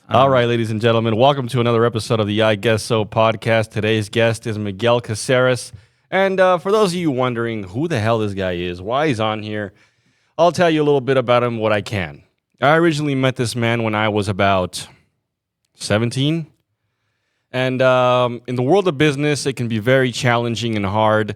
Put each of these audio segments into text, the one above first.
All right, ladies and gentlemen, welcome to another episode of the I Guess So podcast. Today's guest is Miguel Cazares. And for those of you wondering who the hell this guy is, why he's on here, I'll tell you a little bit about him, what I can. I originally met this man when I was about 17. And in the world of business, it can be very challenging and hard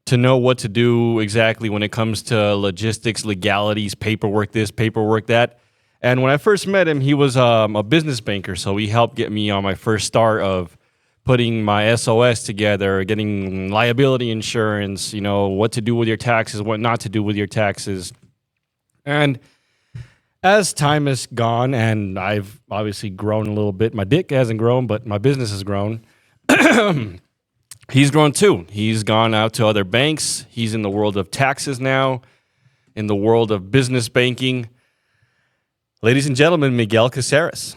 to know what to do exactly when it comes to logistics, legalities, paperwork this, paperwork that. And when I first met him, he was a business banker, so he helped get me on my first start of putting my SOS together, getting liability insurance, you know, what to do with your taxes, what not to do with your taxes. And as time has gone, and I've obviously grown a little bit, my dick hasn't grown, but my business has grown. He's grown too. He's gone out to other banks. He's in the world of taxes now, in the world of business banking. Ladies and gentlemen, Miguel Cazares.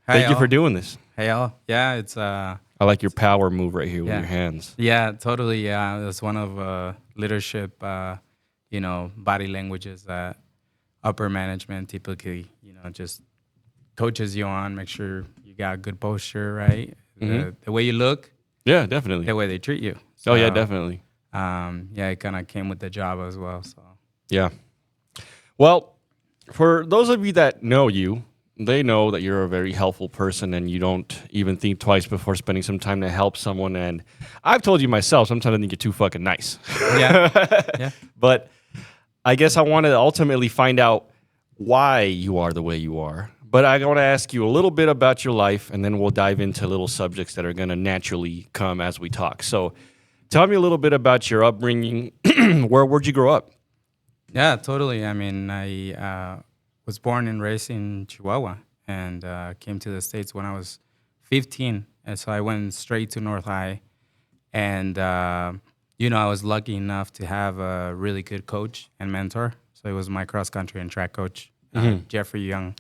Thank you for doing this. Hey, all. Yeah, it's... I like your power move right here with your hands. Yeah, totally. Yeah, it's one of leadership, body languages that upper management typically, just coaches you on. Make sure you got good posture, right? Mm-hmm. The way you look. Yeah, definitely. The way they treat you. So, oh, yeah, definitely. It kind of came with the job as well. So yeah. Well, for those of you that know you, they know that you're a very helpful person and you don't even think twice before spending some time to help someone. And I've told you myself, sometimes I think you're too fucking nice. Yeah. Yeah. But I guess I want to ultimately find out why you are the way you are. But I want to ask you a little bit about your life, and then we'll dive into little subjects that are going to naturally come as we talk. So tell me a little bit about your upbringing. Where'd you grow up? Yeah, totally. I mean, I was born and raised in Chihuahua and came to the States when I was 15. And so I went straight to North High. And, I was lucky enough to have a really good coach and mentor. So he was my cross-country and track coach, Jeffrey Young.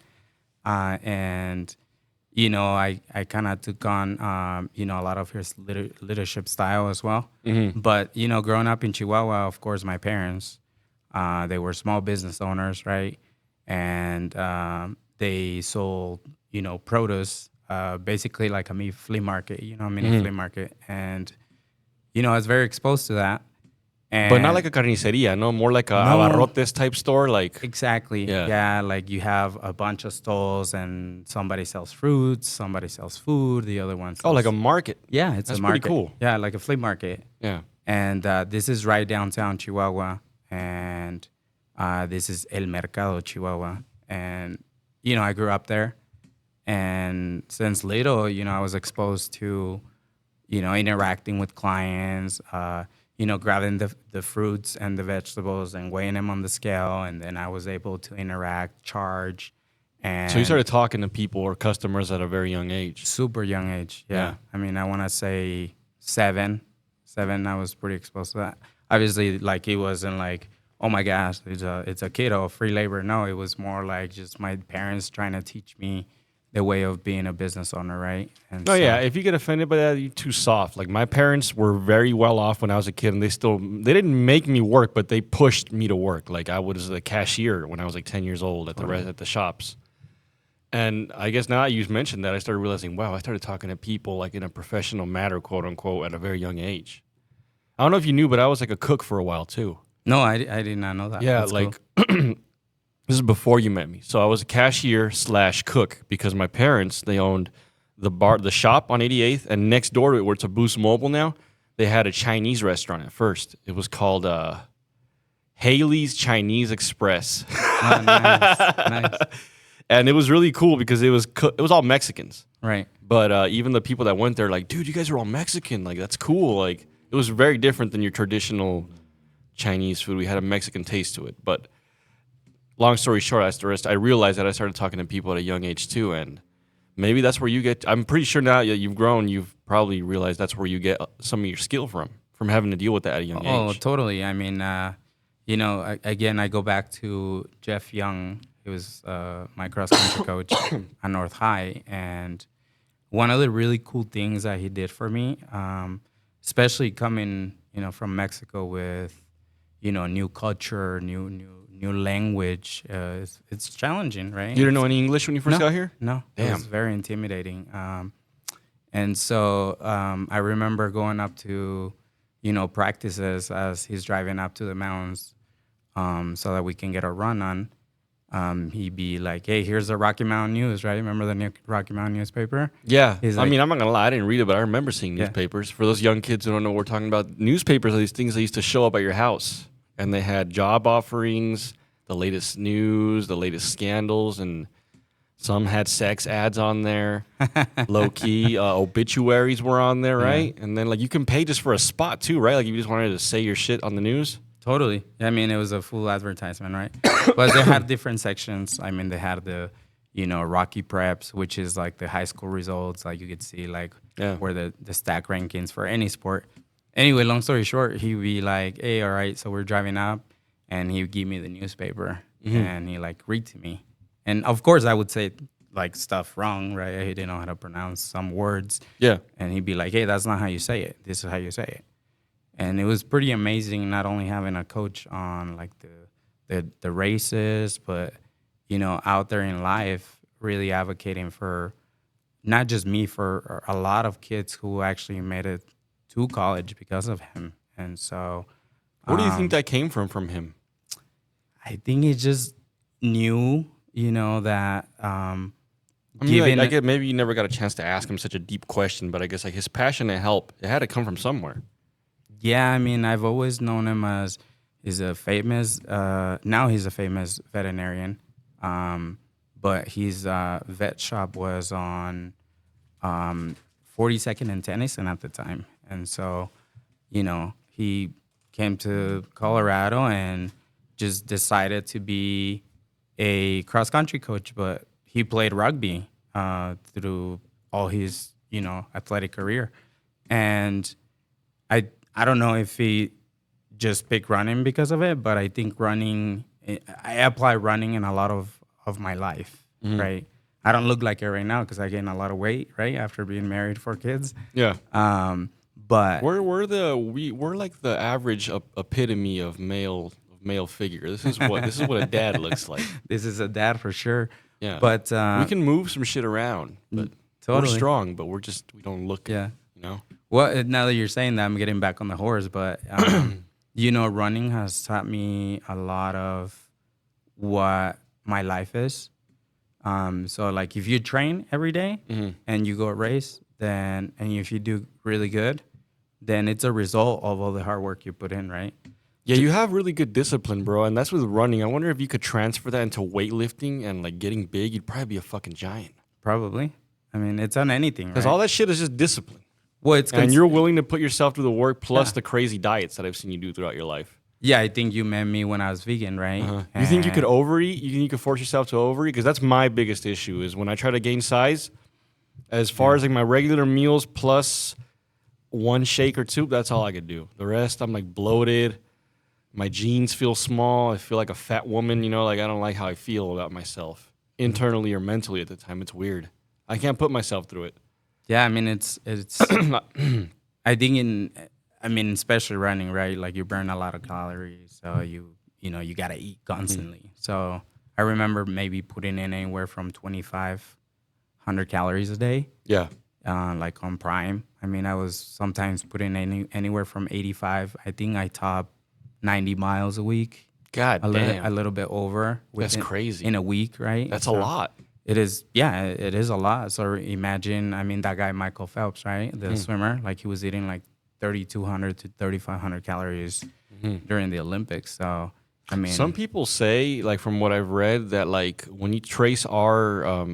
I kind of took on, a lot of his leadership style as well. Mm-hmm. But, growing up in Chihuahua, of course, my parents, they were small business owners, right? And they sold, produce, basically like a mini flea market, mini flea market. And, I was very exposed to that. And but not like a carniceria, no? More like a abarrotes type store? Like exactly. Yeah, like you have a bunch of stalls and somebody sells fruits, somebody sells food, the other one sells... Oh, like a market. Yeah, it's That's a market. Pretty cool. Yeah, like a flea market. Yeah. And this is right downtown Chihuahua. And this is El Mercado, Chihuahua. And, I grew up there. And since little, I was exposed to, interacting with clients, grabbing the fruits and the vegetables and weighing them on the scale. And then I was able to interact, charge. And so you started talking to people or customers at a very young age? Super young age, yeah. I mean, I want to say 7, I was pretty exposed to that. Obviously, like, it wasn't like, oh my gosh, it's a kiddo, free labor. No, it was more like just my parents trying to teach me the way of being a business owner, right? And yeah. If you get offended by that, you're too soft. Like, my parents were very well off when I was a kid, and they didn't make me work, but they pushed me to work. Like, I was a cashier when I was like 10 years old at the shops. And I guess now you mentioned that, I started realizing, wow, I started talking to people like in a professional manner, quote unquote, at a very young age. I don't know if you knew, but I was like a cook for a while too. No, I did not know that. Yeah, that's like cool. this is before you met me. So I was a cashier / cook because my parents, they owned the shop on 88th, and next door to it, where it's a Boost Mobile now, they had a Chinese restaurant at first. It was called Haley's Chinese Express. Oh, nice. And it was really cool because it was all Mexicans. Right. But even the people that went there, like, dude, you guys are all Mexican. Like, that's cool. Like, it was very different than your traditional Chinese food. We had a Mexican taste to it. But long story short, I realized that I started talking to people at a young age too, and maybe that's where you get... I'm pretty sure now that you've grown, you've probably realized that's where you get some of your skill from having to deal with that at a young age. Oh, totally. I mean, again, I go back to Jeff Young. He was my cross-country coach at North High, and one of the really cool things that he did for me, especially coming, from Mexico with, new culture, new language. It's challenging, right? You didn't know any English when you first No, got here? no, it Damn. was very intimidating. And so I remember going up to, practices as he's driving up to the mountains, so that we can get a run on. He'd be like, "Hey, here's the Rocky Mountain News, right? Remember the Rocky Mountain newspaper?" Yeah. He's I like- mean, I'm not going to lie. I didn't read it, but I remember seeing Yeah. newspapers. For those young kids who don't know what we're talking about, newspapers are these things that used to show up at your house. And they had job offerings, the latest news, the latest scandals, and some had sex ads on there. Low key. Obituaries were on there, right? And then, like, you can pay just for a spot, too, right? Like, if you just wanted to say your shit on the news. Totally. I mean, it was a full advertisement, right? But they had different sections. I mean, they had the, Rocky Preps, which is like the high school results. Like you could see like where the stack rankings for any sport. Anyway, long story short, he'd be like, "Hey, all right, so we're driving up," and he would give me the newspaper and he like read to me. And of course, I would say like stuff wrong, right? He didn't know how to pronounce some words. Yeah. And he'd be like, "Hey, that's not how you say it. This is how you say it." And it was pretty amazing not only having a coach on like the races, but out there in life really advocating for not just me, for a lot of kids who actually made it to college because of him. And so Where do you think that came from him? I think he just knew, that I mean, I get maybe you never got a chance to ask him such a deep question, but I guess like his passion to help, it had to come from somewhere. Yeah, I mean, I've always known him as now he's a famous veterinarian. But his vet shop was on 42nd and Tennyson at the time. And so, he came to Colorado and just decided to be a cross-country coach, but he played rugby through all his, athletic career. And I don't know if he just picked running because of it, but I think I apply running in a lot of my life, right? I don't look like it right now because I gained a lot of weight, right, after being married 4 kids. Yeah. But we're like the average epitome of male figure. This is what a dad looks like. This is a dad for sure. Yeah. But we can move some shit around, but totally. we're strong, but we don't look. Yeah. You Well, now that you're saying that, I'm getting back on the horse, but running has taught me a lot of what my life is. So like if you train every day and you go race, and if you do really good, then it's a result of all the hard work you put in, right? Yeah, you have really good discipline, bro, and that's with running. I wonder if you could transfer that into weightlifting and like getting big. You'd probably be a fucking giant. Probably. I mean, it's on anything, right? Because all that shit is just discipline. Well, and you're willing to put yourself through the work plus the crazy diets that I've seen you do throughout your life. Yeah, I think you met me when I was vegan, right? You think you could overeat? You think you could force yourself to overeat? Because that's my biggest issue is when I try to gain size, as far as like my regular meals plus 1 shake or 2, that's all I could do. The rest, I'm like bloated. My jeans feel small. I feel like a fat woman, like I don't like how I feel about myself internally or mentally at the time. It's weird. I can't put myself through it. Yeah, I mean, it's I think especially running, right? Like you burn a lot of calories, so you got to eat constantly. So I remember maybe putting in anywhere from 2,500 calories a day. Yeah. Like on Prime. I mean, I was sometimes putting anywhere from 85. I think I top 90 miles a week. God damn. A little bit over. That's crazy. In a week, right? That's a lot. It is, yeah, it is a lot. So imagine, that guy Michael Phelps, right, the swimmer, like he was eating like 3,200 to 3,500 calories during the Olympics. So I mean, some people say, like from what I've read, that like when you trace our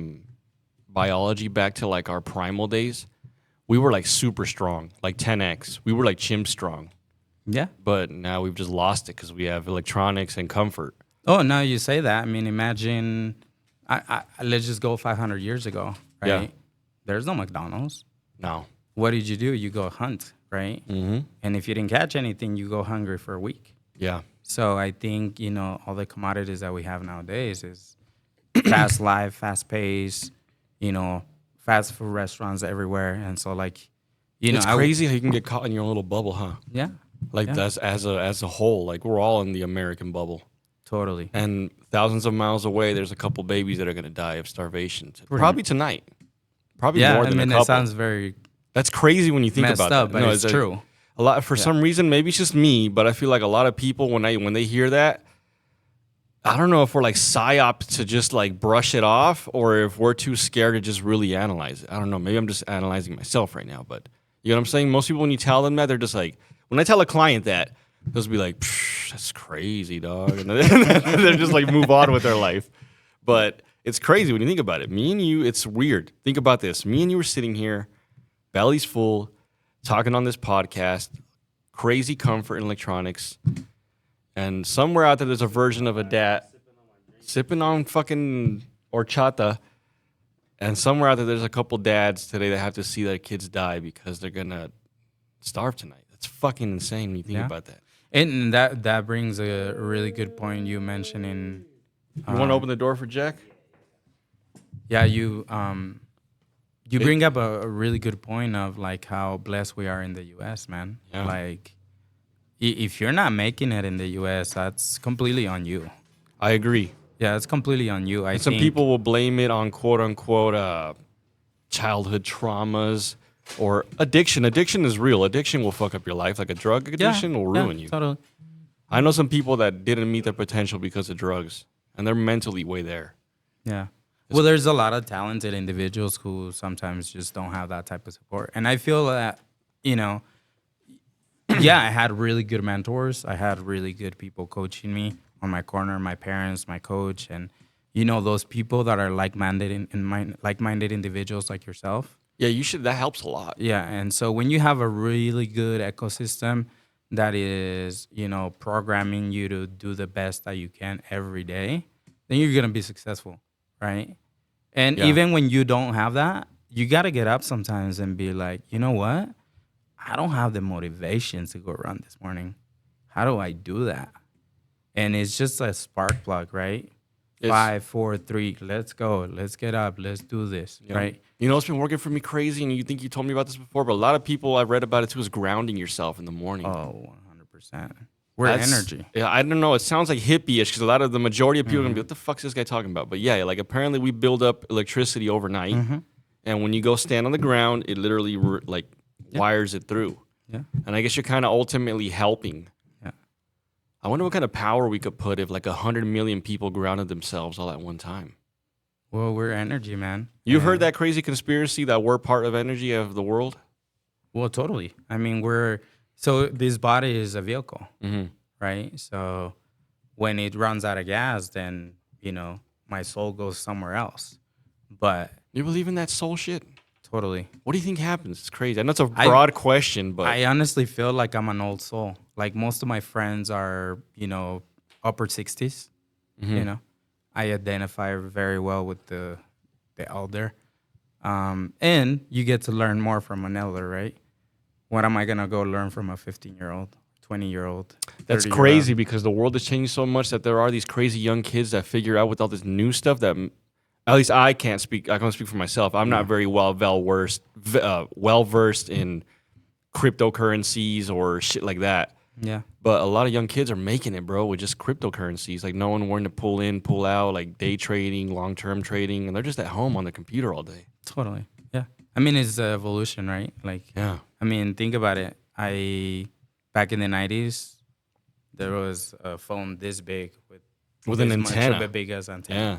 biology back to like our primal days, we were like super strong, like 10x. We were like chimp strong. Yeah, but now we've just lost it because we have electronics and comfort. Oh, now you say that. I mean, imagine. Let's just go 500 years ago, right? Yeah. There's no McDonald's. No. What did you do? You go hunt, right? Mm-hmm. And if you didn't catch anything, you go hungry for a week. Yeah. So I think, all the commodities that we have nowadays is fast life, fast pace, fast food restaurants everywhere. And so like, it's crazy how you can get caught in your own little bubble, huh? Yeah. Like that's as a whole. Like we're all in the American bubble. Totally. And thousands of miles away, there's a couple babies that are going to die of starvation. Probably tonight. Probably more than a couple. It sounds very That's crazy when you think messed about up, that. but it's true. A lot for some reason, maybe it's just me, but I feel like a lot of people when they hear that, I don't know if we're like psyop to just like brush it off or if we're too scared to just really analyze it. I don't know. Maybe I'm just analyzing myself right now, but you know what I'm saying? Most people, when you tell them that, they're just like, when I tell a client that, they'll be like, that's crazy, dog. And they're just like move on with their life. But it's crazy when you think about it. Me and you, it's weird. Think about this. Me and you were sitting here, bellies full, talking on this podcast, crazy comfort in electronics. And somewhere out there's a version of a dad sipping on fucking horchata. And somewhere out there's a couple dads today that have to see their kids die because they're going to starve tonight. That's fucking insane when you think about that. And that brings a really good point you mentioning. You want to open the door for Jack? Yeah, you bring up a really good point of like how blessed we are in the U.S., man. Yeah. Like, if you're not making it in the U.S., that's completely on you. I agree. Yeah, it's completely on you. Some people will blame it on quote unquote childhood traumas or addiction. Addiction is real. Addiction will fuck up your life. Like a drug addiction will ruin you. Totally. I know some people that didn't meet their potential because of drugs, and they're mentally way there. Yeah. Well, there's a lot of talented individuals who sometimes just don't have that type of support. And I feel that, I had really good mentors. I had really good people coaching me on my corner, my parents, my coach, and, those people that are like-minded like-minded individuals like yourself. Yeah, you should. That helps a lot. Yeah, and so when you have a really good ecosystem that is, programming you to do the best that you can every day, then you're going to be successful, right? And even when you don't have that, you got to get up sometimes and be like, you know what? I don't have the motivation to go run this morning. How do I do that? And it's just a spark plug, right? 5, 4, 3, let's go. Let's get up. Let's do this, right? You know, it's been working for me crazy, and you think you told me about this before, but a lot of people I've read about it too is grounding yourself in the morning. Oh, 100%. We're energy. Yeah, I don't know. It sounds like hippie-ish because the majority of people are going to be, what the fuck's this guy talking about? But yeah, like apparently we build up electricity overnight, and when you go stand on the ground, it literally wires it through. Yeah. And I guess you're kind of ultimately helping. Yeah. I wonder what kind of power we could put if like 100 million people grounded themselves all at one time. Well, we're energy, man. You've heard that crazy conspiracy that we're part of energy of the world? Well, totally. I mean, so this body is a vehicle, right? So when it runs out of gas, then, my soul goes somewhere else. But you believe in that soul shit? Totally. What do you think happens? It's crazy. I know it's a broad question, but I honestly feel like I'm an old soul. Like most of my friends are, upper 60s, I identify very well with the elder. And you get to learn more from an elder, right? What am I going to go learn from a 15-year-old, 20-year-old? That's crazy because the world has changed so much that there are these crazy young kids that figure out with all this new stuff that at least I can't speak. I can't speak for myself. I'm not very well versed in cryptocurrencies or shit like that. Yeah. But a lot of young kids are making it, bro, with just cryptocurrencies, like knowing when to pull in, pull out, like day trading, long-term trading, and they're just at home on their computer all day. Totally. Yeah. I mean, it's evolution, right? Like, yeah. I mean, think about it. Back in the 90s, there was a phone this big with an antenna. Much of a big as antenna. Yeah.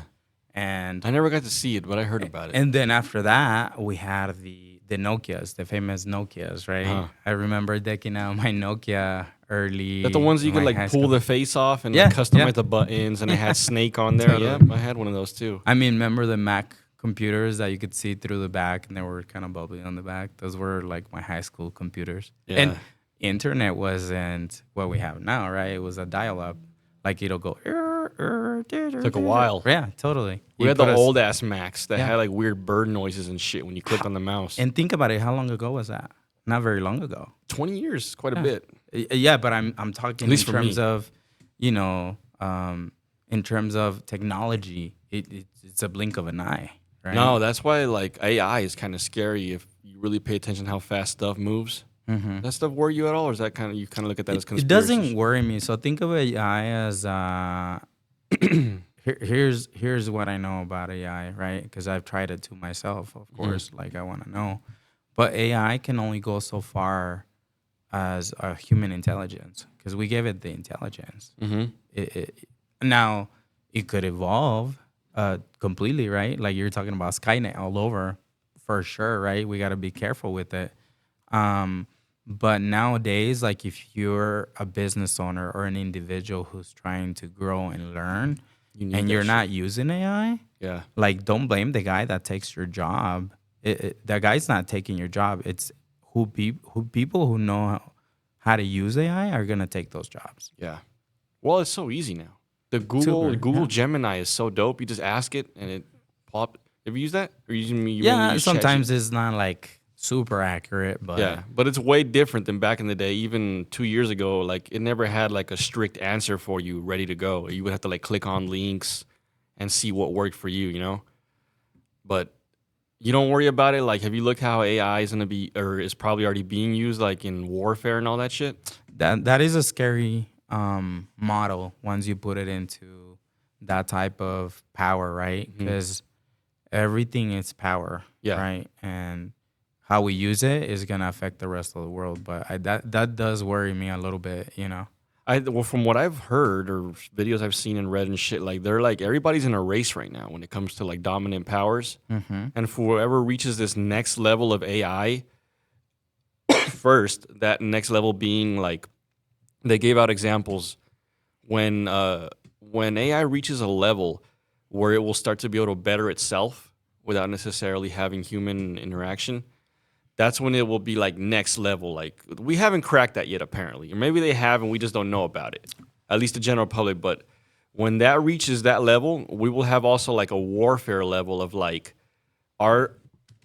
And I never got to see it, but I heard about it. And then after that, we had the Nokias, the famous Nokias, right? Uh-huh. I remember decking out my Nokia early. That the ones you could like pull the face off and like, customize the buttons, and it had Snake on there. Totally. Yeah, I had one of those too. I mean, remember the Mac computers that you could see through the back and they were kind of bubbly on the back? Those were like my high school computers. Yeah. And internet wasn't what we have now, right? It was a dial-up. Like it'll go. Took a while. Yeah, totally. We had the old ass Macs that had like weird bird noises and shit when you clicked on the mouse. And think about it, how long ago was that? Not very long ago. 20 years, quite a bit. Yeah, but I'm talking at least in terms of, in terms of technology, it's a blink of an eye, right? No, that's why like AI is kind of scary if you really pay attention to how fast stuff moves. Mm-hmm. That stuff worry you at all, or is that kind of you kind of look at that as It conspiracy? doesn't worry me. So think of AI as here's what I know about AI, right? Because I've tried it to myself, of course. Like I want to know, but AI can only go so far as a human intelligence because we give it the intelligence. Mm-hmm. Now it could evolve completely, right? Like you're talking about Skynet all over, for sure, right? We got to be careful with it. But nowadays, like if you're a business owner or an individual who's trying to grow and learn, You need and that you're shit. not using AI, Yeah. like don't blame the guy that takes your job. That guy's not taking your job. It's who people who know how to use AI are gonna take those jobs. Yeah. Well, it's so easy now. The Super, Google yeah. Gemini is so dope. You just ask it and it pop. Have you used that? Or you mainly Yeah, use sometimes it's not like super accurate, but Yeah, but it's way different than back in the day. Even 2 years ago, like it never had like a strict answer for you ready to go. You would have to like click on links and see what worked for you, you know? But you don't worry about it. Like, have you looked how AI is gonna be or is probably already being used like in warfare and all that shit? that is a scary model once you put it into that type of power, right? Because everything is power, Yeah. right? And how we use it is gonna affect the rest of the world. But that does worry me a little bit, you know. Well, from what I've heard or videos I've seen and read and shit, like they're like everybody's in a race right now when it comes to like dominant powers. And for whoever reaches this next level of AI, first, that next level being like they gave out examples when AI reaches a level where it will start to be able to better itself without necessarily having human interaction. That's when it will be like next level. Like we haven't cracked that yet, apparently, or maybe they have and we just don't know about it. At least the general public. But when that reaches that level, we will have also like a warfare level of like our.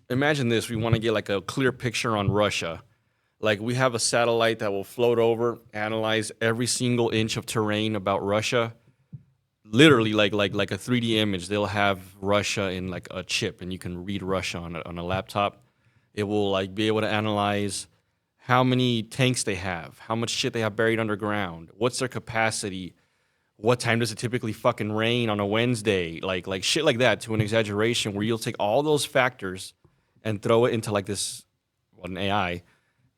Imagine this: we want to get like a clear picture on Russia. Like we have a satellite that will float over, analyze every single inch of terrain about Russia. Literally, like a 3D image. They'll have Russia in like a chip, and you can read Russia on a laptop. It will like be able to analyze how many tanks they have, how much shit they have buried underground, what's their capacity, what time does it typically fucking rain on a Wednesday, like shit like that to an exaggeration where you'll take all those factors and throw it into like this an AI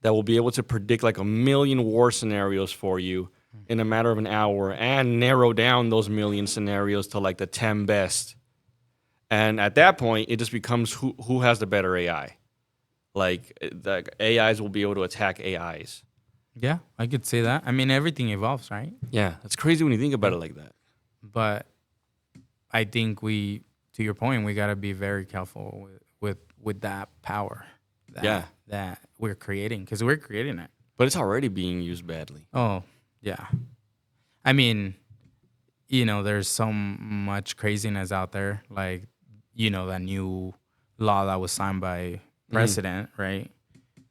that will be able to predict like a million war scenarios for you in a matter of an hour and narrow down those million scenarios to like the 10 best. And at that point, it just becomes who has the better AI. Like the AIs will be able to attack AIs. Yeah, I could say that. I mean, everything evolves, right? Yeah, that's crazy when you think about it like that. But I think to your point, we got to be very careful with that power that we're creating because we're creating it. But it's already being used badly. Oh, yeah. I mean, there's so much craziness out there. Like, that new law that was signed by president, right?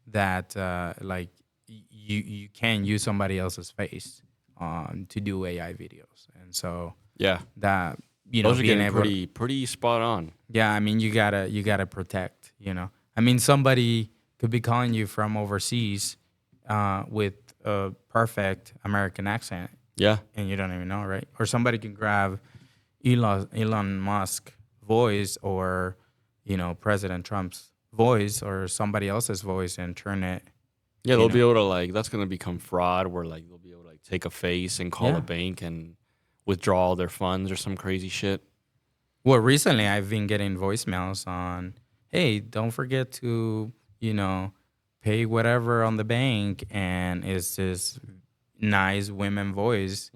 That like you can use somebody else's face to do AI videos, and so Yeah, that those are being getting able pretty spot on. yeah, I mean, you gotta protect. I mean, somebody could be calling you from overseas with a perfect American accent, Yeah, and you don't even know, right? Or somebody can grab Elon Musk voice or President Trump's voice or somebody else's voice and turn it. yeah, they'll be able to like that's gonna become fraud where like they'll be able to like take a face and call Yeah. a bank and withdraw all their funds or some crazy shit. Well, recently I've been getting voicemails on, hey, don't forget to, pay whatever on the bank. And it's this nice women voice.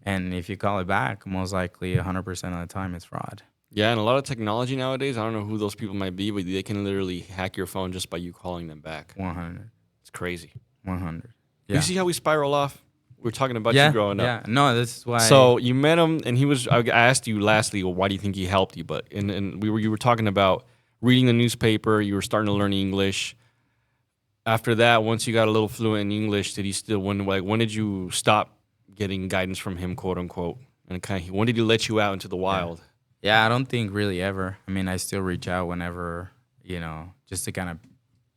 And if you call it back, most likely 100% of the time it's fraud. Yeah, and a lot of technology nowadays, I don't know who those people might be, but they can literally hack your phone just by you calling them back. 100. It's crazy. 100. You Yeah. see how we spiral off? We're talking about Yeah. you growing up. Yeah. No, this is why. So you met him, and he was. I asked you lastly, well, why do you think he helped you? But you were talking about reading the newspaper. You were starting to learn English. After that, once you got a little fluent in English, did he still when did you stop getting guidance from him, quote unquote? And when did he let you out into the wild? Yeah, I don't think really ever. I mean, I still reach out whenever, just to kind of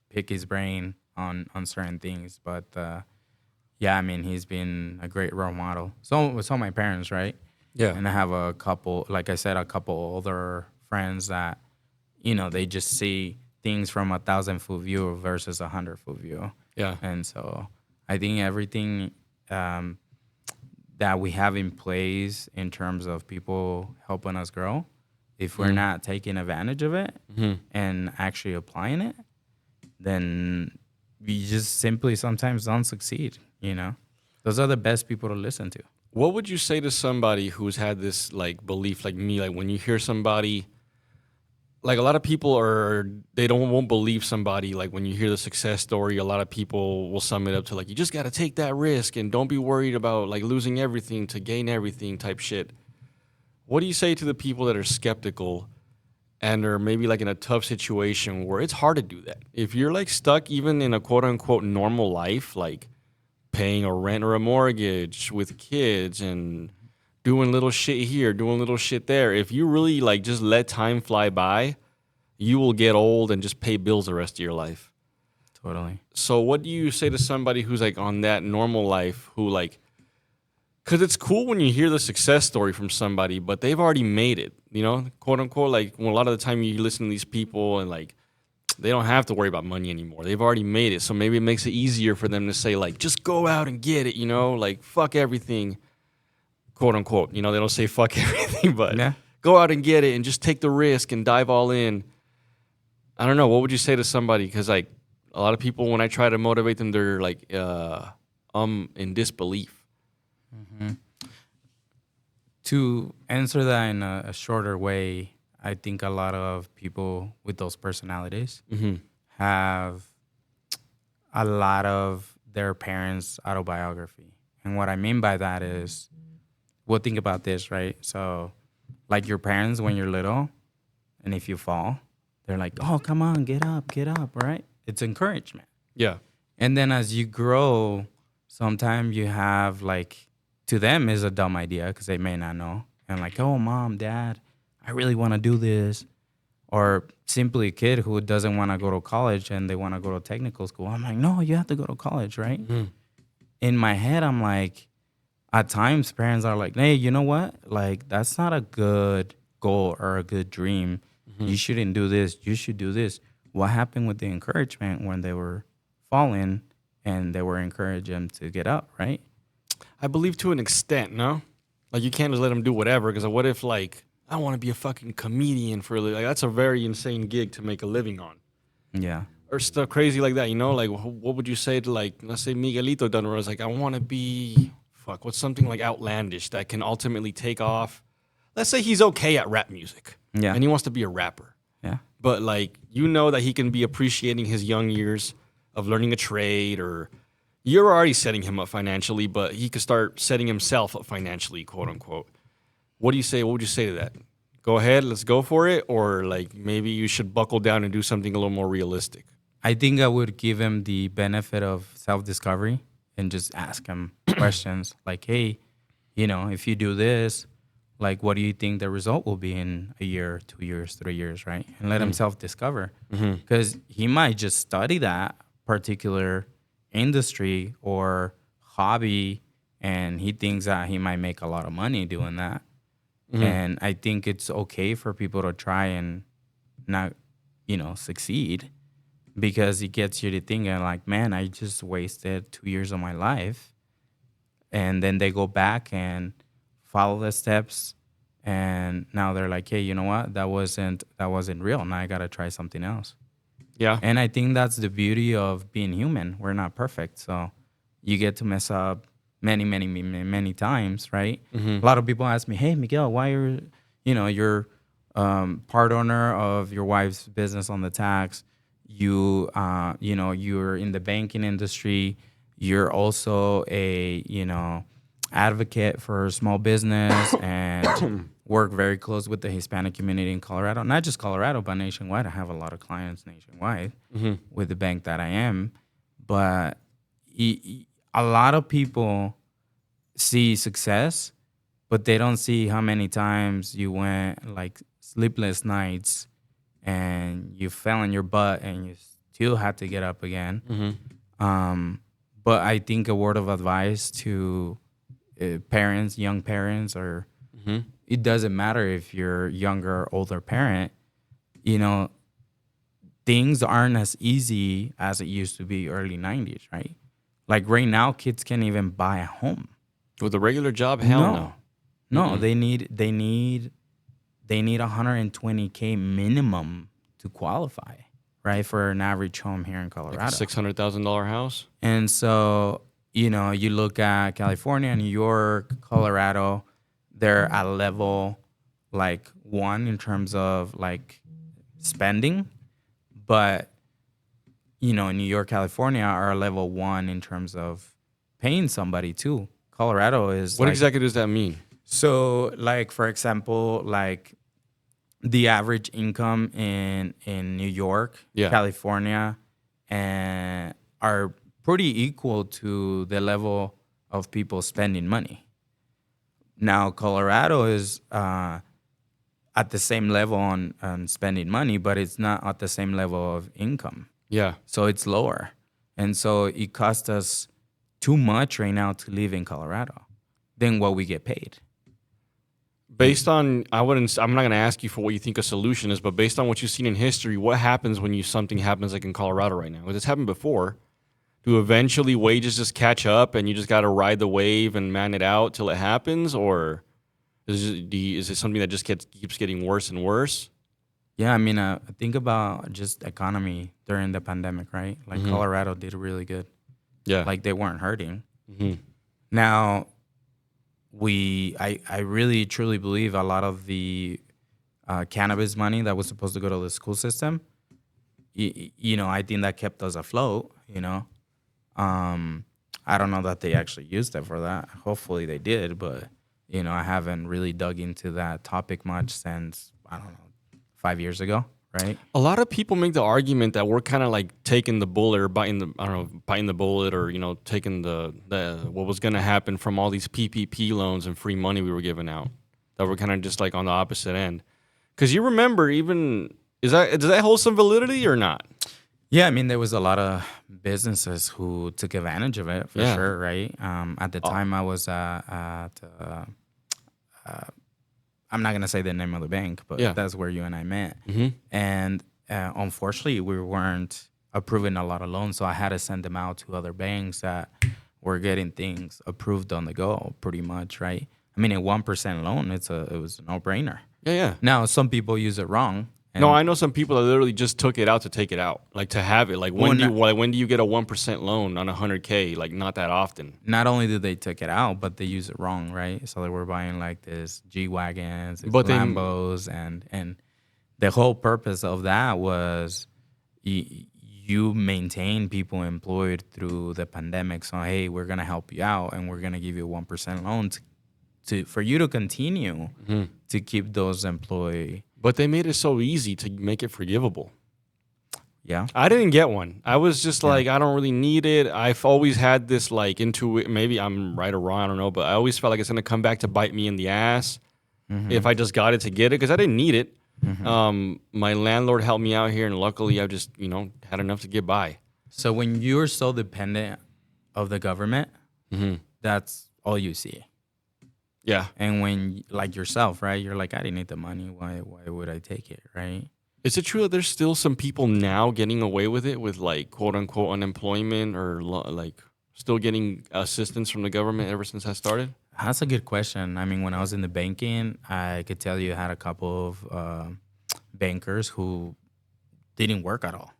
pick his brain on certain things. But yeah, I mean, he's been a great role model. So my parents, right? Yeah. And I have a couple, like I said, a couple older friends that, they just see things from 1,000-foot view versus 100-foot view. Yeah. And so I think everything that we have in place in terms of people helping us grow, if we're not taking advantage of it and actually applying it, then we just simply sometimes don't succeed, Those are the best people to listen to. What would you say to somebody who's had this like belief like me? Like when you hear somebody, like a lot of people won't believe somebody. Like when you hear the success story, a lot of people will sum it up to like, you just got to take that risk and don't be worried about like losing everything to gain everything type shit. What do you say to the people that are skeptical and are maybe like in a tough situation where it's hard to do that? If you're like stuck even in a quote unquote normal life, like paying a rent or a mortgage with kids and doing little shit here, doing little shit there. If you really like just let time fly by, you will get old and just pay bills the rest of your life. Totally. So what do you say to somebody who's like on that normal life who like, because it's cool when you hear the success story from somebody, but they've already made it, quote unquote. Like when a lot of the time you listen to these people and like, they don't have to worry about money anymore. They've already made it. So maybe it makes it easier for them to say like, just go out and get it, like fuck everything, quote unquote. They don't say fuck everything, but go out and get it and just take the risk and dive all in. I don't know. What would you say to somebody? Because like a lot of people, when I try to motivate them, they're like in disbelief. To answer that in a shorter way, I think a lot of people with those personalities have a lot of their parents' autobiography. And what I mean by that is, well, think about this, right? So, like your parents when you're little, and if you fall, they're like, oh, come on, get up, right? It's encouragement. Yeah. And then as you grow, sometimes you have like, to them is a dumb idea because they may not know. And like, oh, mom, dad, I really want to do this. Or simply a kid who doesn't want to go to college and they want to go to technical school. I'm like, no, you have to go to college, right? In my head, I'm like, at times parents are like, hey, you know what? Like, that's not a good goal or a good dream. You shouldn't do this. You should do this. What happened with the encouragement when they were falling and they were encouraging them to get up, right? I believe to an extent, no? Like you can't just let them do whatever, because what if like, I want to be a fucking comedian for a living? Like that's a very insane gig to make a living on. Yeah. Or stuff crazy like that, Like what would you say to like, let's say Miguelito done where it's like, I want to be, what's something like outlandish that can ultimately take off? Let's say he's okay at rap music. Yeah. And he wants to be a rapper. Yeah. But like, that he can be appreciating his young years of learning a trade, or you're already setting him up financially, but he could start setting himself up financially, quote unquote. What do you say? What would you say to that? Go ahead, let's go for it, or like maybe you should buckle down and do something a little more realistic? I think I would give him the benefit of self-discovery and just ask him questions like, hey, if you do this, like, what do you think the result will be in a year, 2 years, 3 years, right? And let him self-discover. Because he might just study that particular industry or hobby, and he thinks that he might make a lot of money doing that. And I think it's okay for people to try and not, succeed, because it gets you to thinking like, man, I just wasted 2 years of my life. And then they go back and follow the steps, and now they're like, hey, you know what? That wasn't real. Now I got to try something else. Yeah. And I think that's the beauty of being human. We're not perfect. So you get to mess up many, many, many times, right? A lot of people ask me, hey, Miguel, why are, you're part owner of your wife's business on the tax. You're in the banking industry. You're also a, advocate for small business and work very close with the Hispanic community in Colorado. Not just Colorado, but nationwide. I have a lot of clients nationwide with the bank that I am. But a lot of people see success, but they don't see how many times you went like sleepless nights and you fell on your butt and you still had to get up again. Mm-hmm. But I think a word of advice to parents, young parents, or it doesn't matter if you're younger or older parent, you know, things aren't as easy as it used to be early 90s, right? Like right now, kids can't even buy a home. With a regular job, hell no. No, they need 120K minimum to qualify, right, for an average home here in Colorado. Like a $600,000 house. And so, you know, you look at California, New York, Colorado, they're at level like 1 in terms of like spending, but you know, New York, California are level 1 in terms of paying somebody too. Colorado is What like, exactly does that mean? so like, for example, like the average income in New York, California, and are pretty equal to the level of people spending money. Now, Colorado is at the same level on spending money, but it's not at the same level of income. Yeah. So it's lower. And so it costs us too much right now to live in Colorado than what we get paid. Based on, I'm not going to ask you for what you think a solution is, but based on what you've seen in history, what happens when something happens like in Colorado right now? Because it's happened before. Do eventually wages just catch up and you just got to ride the wave and man it out till it happens? Or is it something that just keeps getting worse and worse? Yeah, I mean, think about just economy during the pandemic, right? Like Colorado did really good. Yeah. Like they weren't hurting. Now, I really truly believe a lot of the cannabis money that was supposed to go to the school system, you know, I think that kept us afloat, you know. I don't know that they actually used it for that. Hopefully they did, but, you know, I haven't really dug into that topic much since, I don't know, 5 years ago, right? A lot of people make the argument that we're kind of like taking the bullet or biting the bullet, or, you know, taking the what was going to happen from all these PPP loans and free money we were giving out, that we're kind of just like on the opposite end. Because you remember, even, does that hold some validity or not? Yeah, I mean, there was a lot of businesses who took advantage of it, for sure, right? At the time, I was at I'm not going to say the name of the bank, but that's where you and I met. And unfortunately, we weren't approving a lot of loans, so I had to send them out to other banks that were getting things approved on the go, pretty much, right? I mean, a 1% loan, it was a no-brainer. Yeah. Now, some people use it wrong. No, I know some people that literally just took it out to take it out, like to have it. Like when do you get a 1% loan on $100K? Like not that often. Not only did they take it out, but they use it wrong, right? So they were buying like this G-Wagons, Lambos, and the whole purpose of that was you maintain people employed through the pandemic. So hey, we're gonna help you out, and we're gonna give you a 1% loan for you to continue to keep those employed. But they made it so easy to make it forgivable. Yeah. I didn't get one. I was just like, I don't really need it. I've always had this like maybe I'm right or wrong, I don't know, but I always felt like it's going to come back to bite me in the ass if I just got it to get it, because I didn't need it. My landlord helped me out here, and luckily I just, you know, had enough to get by. So when you're so dependent of the government, that's all you see. Yeah. And when, like yourself, right, you're like, I didn't need the money. Why would I take it, right? Is it true that there's still some people now getting away with it with like quote unquote unemployment, or like still getting assistance from the government ever since that started? That's a good question. I mean, when I was in the banking, I could tell you I had a couple of bankers who didn't work at all,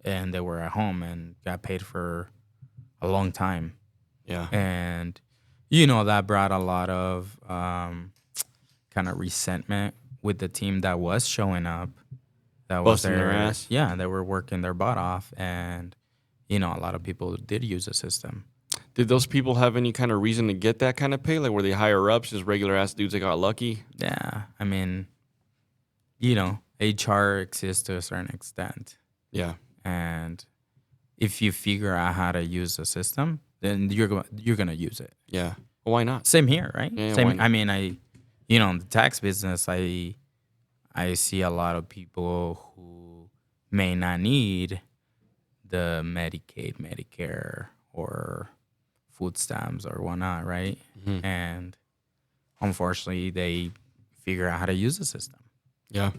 and they were at home and got paid for a long time. Yeah. And you know, that brought a lot of kind of resentment with the team that was showing up. That was busting their ass. Yeah, they were working their butt off. And, you know, a lot of people did use the system. Did those people have any kind of reason to get that kind of pay? Like, were they higher ups, just regular ass dudes that got lucky? Yeah, I mean, you know, HR exists to a certain extent. Yeah. And if you figure out how to use the system, then you're gonna use it. Yeah. Well, why not? Same here, right? Yeah, Same. I mean, you know, in the tax business, I see a lot of people who may not need the Medicaid, Medicare, or food stamps or whatnot, right? Mhm. And unfortunately, they figure out how to use the system, Yeah.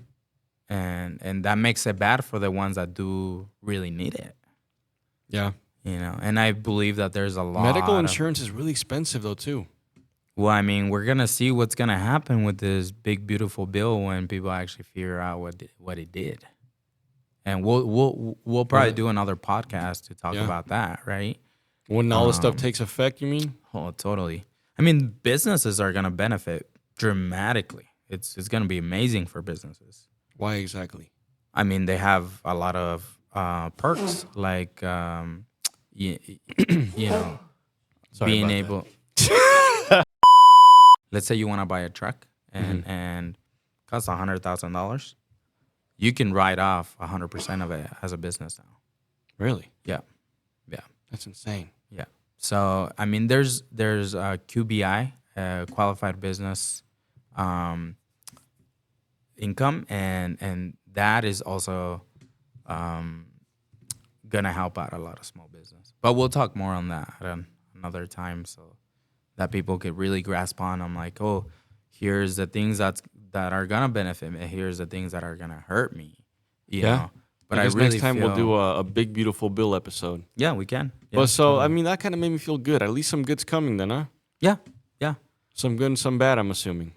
and that makes it bad for the ones that do really need it. Yeah. And I believe that there's a lot Medical of, insurance is really expensive though too. well, I mean, we're gonna see what's gonna happen with this big beautiful bill when people actually figure out what it did, and we'll probably do another podcast to talk Yeah. about that, right? When all this stuff takes effect, you mean? Oh, totally. I mean, businesses are gonna benefit dramatically. It's gonna be amazing for businesses. Why exactly? I mean, they have a lot of perks like you know Sorry being about able. Let's say you want to buy a truck and costs $100,000. You can write off 100% of it as a business now. Really? Yeah, yeah, That's insane. yeah. So I mean, there's QBI, qualified business income, and that is also gonna help out a lot of small business. But we'll talk more on that at another time, so that people could really grasp on. I'm like, oh, here's the things that are gonna benefit me. Here's the things that are gonna hurt me. You know. But I I guess really next time feel, we'll do a big beautiful bill episode. yeah, we can. Yeah, But so totally. I mean that kind of made me feel good. At least some good's coming then, huh? Yeah, yeah. Some good and some bad, I'm assuming.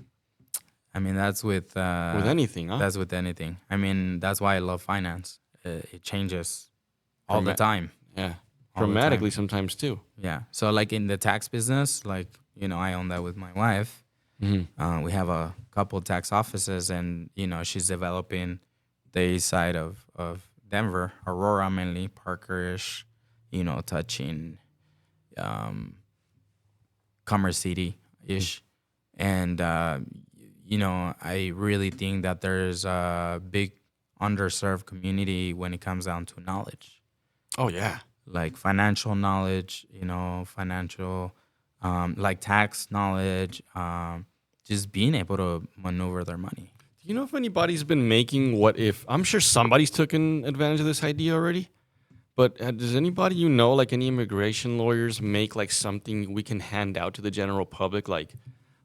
I mean, that's with anything, huh? That's with anything. I mean, that's why I love finance. It changes all the Drama- time. Yeah. All the Dramatically time. sometimes too. Yeah. So like in the tax business, like, I own that with my wife. Mm-hmm. We have a couple tax offices, and she's developing the east side of Denver, Aurora mainly, Parkerish, touching Commerce City ish. And I really think that there's a big underserved community when it comes down to knowledge, Oh yeah. like financial knowledge, financial, like tax knowledge, just being able to maneuver their money. Do you know if anybody's been making what if? I'm sure somebody's taken advantage of this idea already. But does anybody like any immigration lawyers make like something we can hand out to the general public, like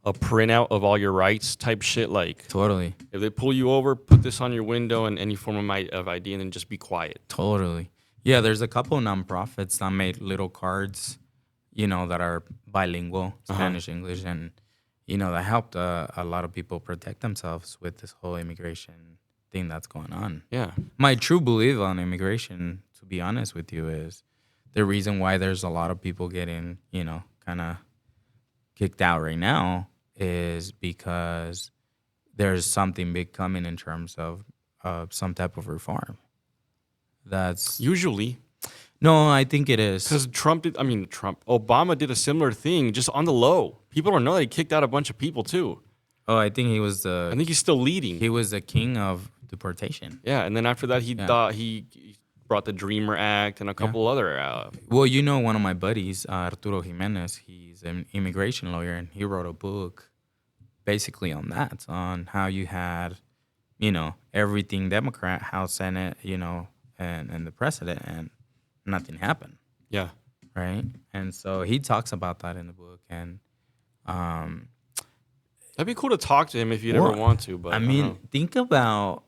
a printout of all your rights type shit? Like Totally. if they pull you over, put this on your window and any form of ID, and then just be quiet. Totally. Yeah, there's a couple nonprofits that made little cards, that are bilingual, Spanish, English, and, that helped a lot of people protect themselves with this whole immigration thing that's going on. Yeah. My true belief on immigration, to be honest with you, is the reason why there's a lot of people getting, kind of kicked out right now is because there's something big coming in terms of some type of reform. That's Usually. no, I think it is. Because Obama did a similar thing just on the low. People don't know that he kicked out a bunch of people too. Oh, I think he was I think he's still leading. the king of deportation. Yeah, and then after that, he brought the Dreamer Act and a couple other. Well, one of my buddies, Arturo Jimenez, he's an immigration lawyer, and he wrote a book basically on that, on how you had, everything Democrat, House, Senate, and the president, and nothing happened. Yeah. Right? And so he talks about that in the book, and That'd be cool to talk to him if you'd ever want to. But I mean, think about,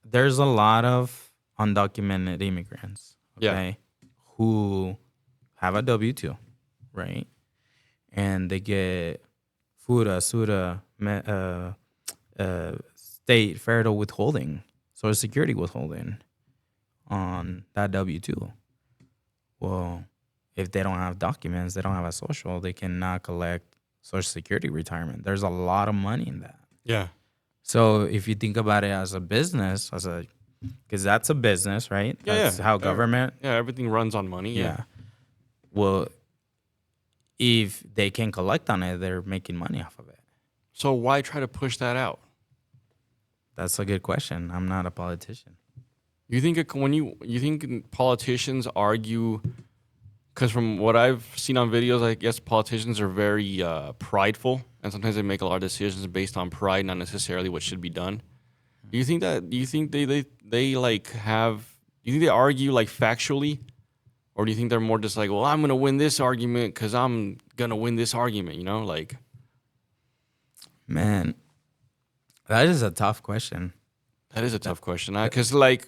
there's a lot of undocumented immigrants, okay, who have a W-2, right? And they get FUTA, SUTA, state federal withholding, Social Security withholding on that W-2. Well, if they don't have documents, they don't have a social, they cannot collect Social Security retirement. There's a lot of money in that. Yeah. So if you think about it as a business, because that's a business, right? That's how government. Yeah, everything runs on money. Yeah. Well, if they can collect on it, they're making money off of it. So why try to push that out? That's a good question. I'm not a politician. You think you think politicians argue? Because from what I've seen on videos, I guess politicians are very prideful, and sometimes they make a lot of decisions based on pride, not necessarily what should be done. Do you think they like have Do you think they argue like factually? Or do you think they're more just like, well, I'm going to win this argument because I'm going to win this argument, you know? Like, Man, that is a tough question. that is a tough question. Because, like,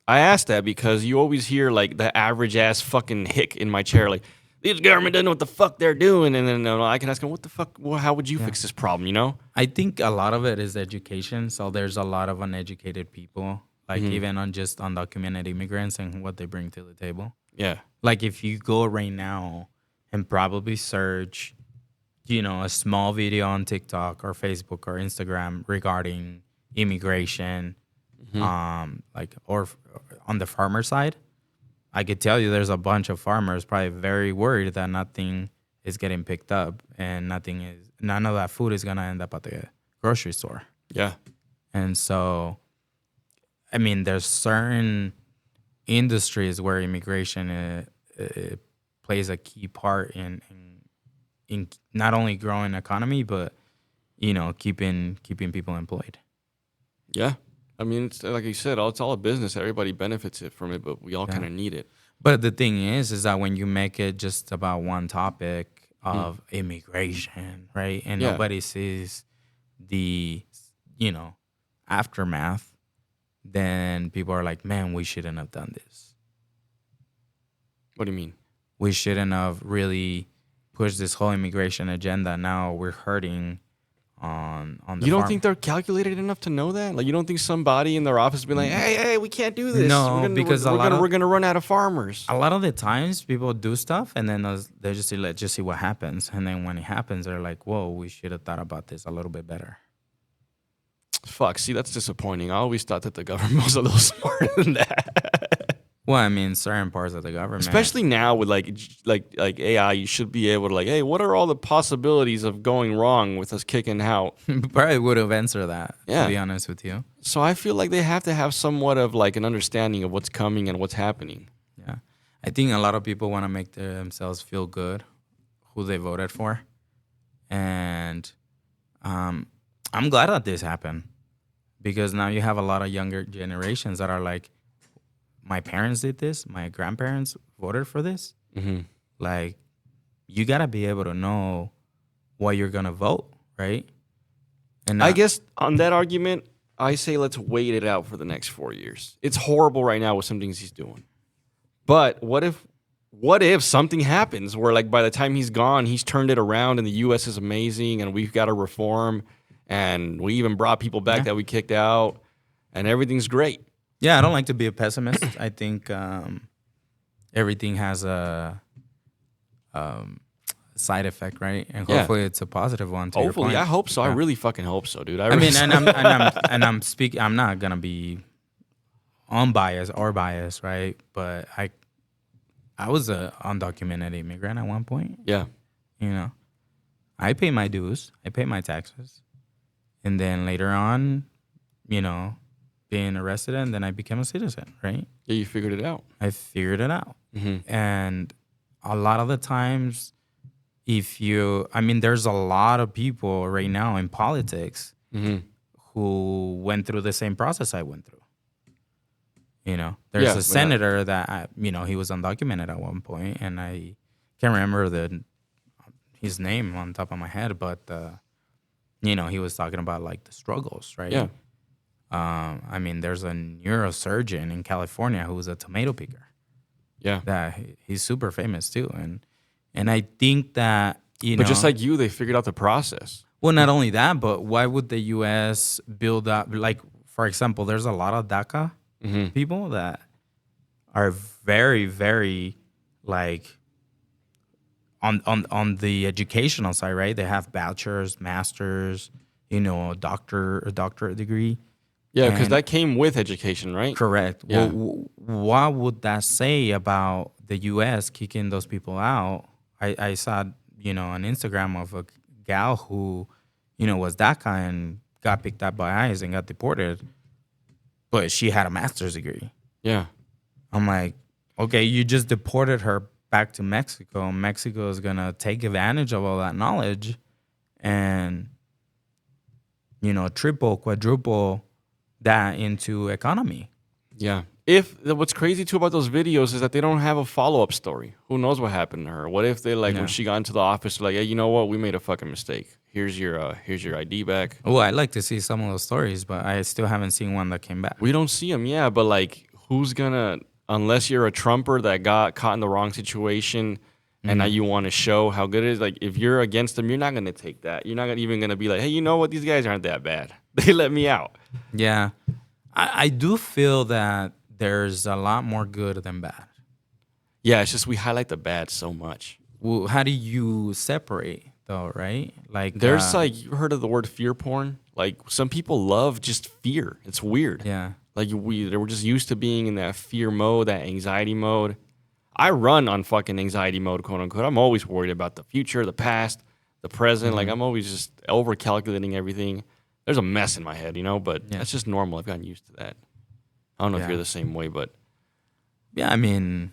I asked that because you always hear, like, the average ass fucking hick in my chair, like, this government doesn't know what the fuck they're doing. And then I can ask them, what the fuck, well, how would you fix this problem, you know? I think a lot of it is education. So there's a lot of uneducated people, like even on just undocumented immigrants and what they bring to the table. Yeah. Like if you go right now and probably search, a small video on TikTok or Facebook or Instagram regarding immigration, or on the farmer side, I could tell you there's a bunch of farmers probably very worried that nothing is getting picked up and none of that food is gonna end up at the grocery store. Yeah. And so, I mean, there's certain industries where immigration plays a key part in not only growing economy, but keeping people employed. Yeah. I mean, it's like you said, it's all a business. Everybody benefits from it, but we all kind of need it. But the thing is that when you make it just about one topic of immigration, right, and nobody sees the aftermath, then people are like, man, we shouldn't have done this. What do you mean? We shouldn't have really pushed this whole immigration agenda. Now we're hurting on the You don't farm. think they're calculated enough to know that? Like, you don't think somebody in their office be like, hey, we can't do this. No, because we're gonna run out of farmers. A lot of the times people do stuff and then they just say, let's just see what happens. And then when it happens, they're like, whoa, we should have thought about this a little bit better. Fuck, see, that's disappointing. I always thought that the government was a little smarter than that. Well, I mean, certain parts of the government. Especially now with like AI, you should be able to like, hey, what are all the possibilities of going wrong with us kicking out? Probably would have answered that, Yeah. to be honest with you. So I feel like they have to have somewhat of like an understanding of what's coming and what's happening. Yeah. I think a lot of people want to make themselves feel good who they voted for. And I'm glad that this happened because now you have a lot of younger generations that are like, my parents did this, my grandparents voted for this. Mm-hmm. Like, you got to be able to know what you're going to vote, right? And I guess on that argument, I say let's wait it out for the next 4 years. It's horrible right now with some things he's doing. But what if something happens where like by the time he's gone, he's turned it around and the U.S. is amazing and we've got to reform and we even brought people back that we kicked out and everything's great. Yeah, I don't like to be a pessimist. I think everything has a side effect, right? And hopefully it's a positive one. Hopefully, I hope so. Yeah. I really fucking hope so, dude. I mean, I'm speaking. I'm not gonna be unbiased or biased, right? But I was a undocumented immigrant at one point. Yeah, I pay my dues. I pay my taxes, and then later on, being arrested, and then I became a citizen, right? Yeah, you figured it out. I figured it out. Mm-hmm. And a lot of the times, there's a lot of people right now in politics who went through the same process I went through. There's a senator that, he was undocumented at one point, and I can't remember his name on top of my head, but, he was talking about, like, the struggles, right? Yeah. There's a neurosurgeon in California who's a tomato picker. Yeah. That he's super famous too. And I think that, But just like you, they figured out the process. Well, not only that, but why would the U.S. build up, like, for example, there's a lot of DACA people that are very, very, like, on the educational side, right? They have bachelor's, master's, a doctorate degree. Yeah, because that came with education, right? Correct. Yeah. Well, what would that say about the U.S. kicking those people out? I saw, on Instagram of a gal who, was DACA and got picked up by ICE and got deported, but she had a master's degree. Yeah. I'm like, okay, you just deported her back to Mexico. Mexico is going to take advantage of all that knowledge and, triple, quadruple that into economy. Yeah. What's crazy too about those videos is that they don't have a follow-up story. Who knows what happened to her? What if they when Yeah. she got into the office, like, hey, you know what? We made a fucking mistake. Here's your ID back. Oh, I'd like to see some of those stories, but I still haven't seen one that came back. We don't see them, yeah, but like, who's gonna? Unless you're a Trumper that got caught in the wrong situation, and now you want to show how good it is. Like, if you're against them, you're not gonna take that. You're not even gonna be like, hey, you know what? These guys aren't that bad. They let me out. Yeah. I do feel that there's a lot more good than bad. Yeah, it's just we highlight the bad so much. Well, how do you separate though, right? Like There's you heard of the word fear porn? Like some people love just fear. It's weird. yeah. Like they were just used to being in that fear mode, that anxiety mode. I run on fucking anxiety mode, quote unquote. I'm always worried about the future, the past, the present. Like I'm always just over calculating everything. There's a mess in my head, but that's just normal. I've gotten used to that. I don't know if you're the same way, but Yeah, I mean,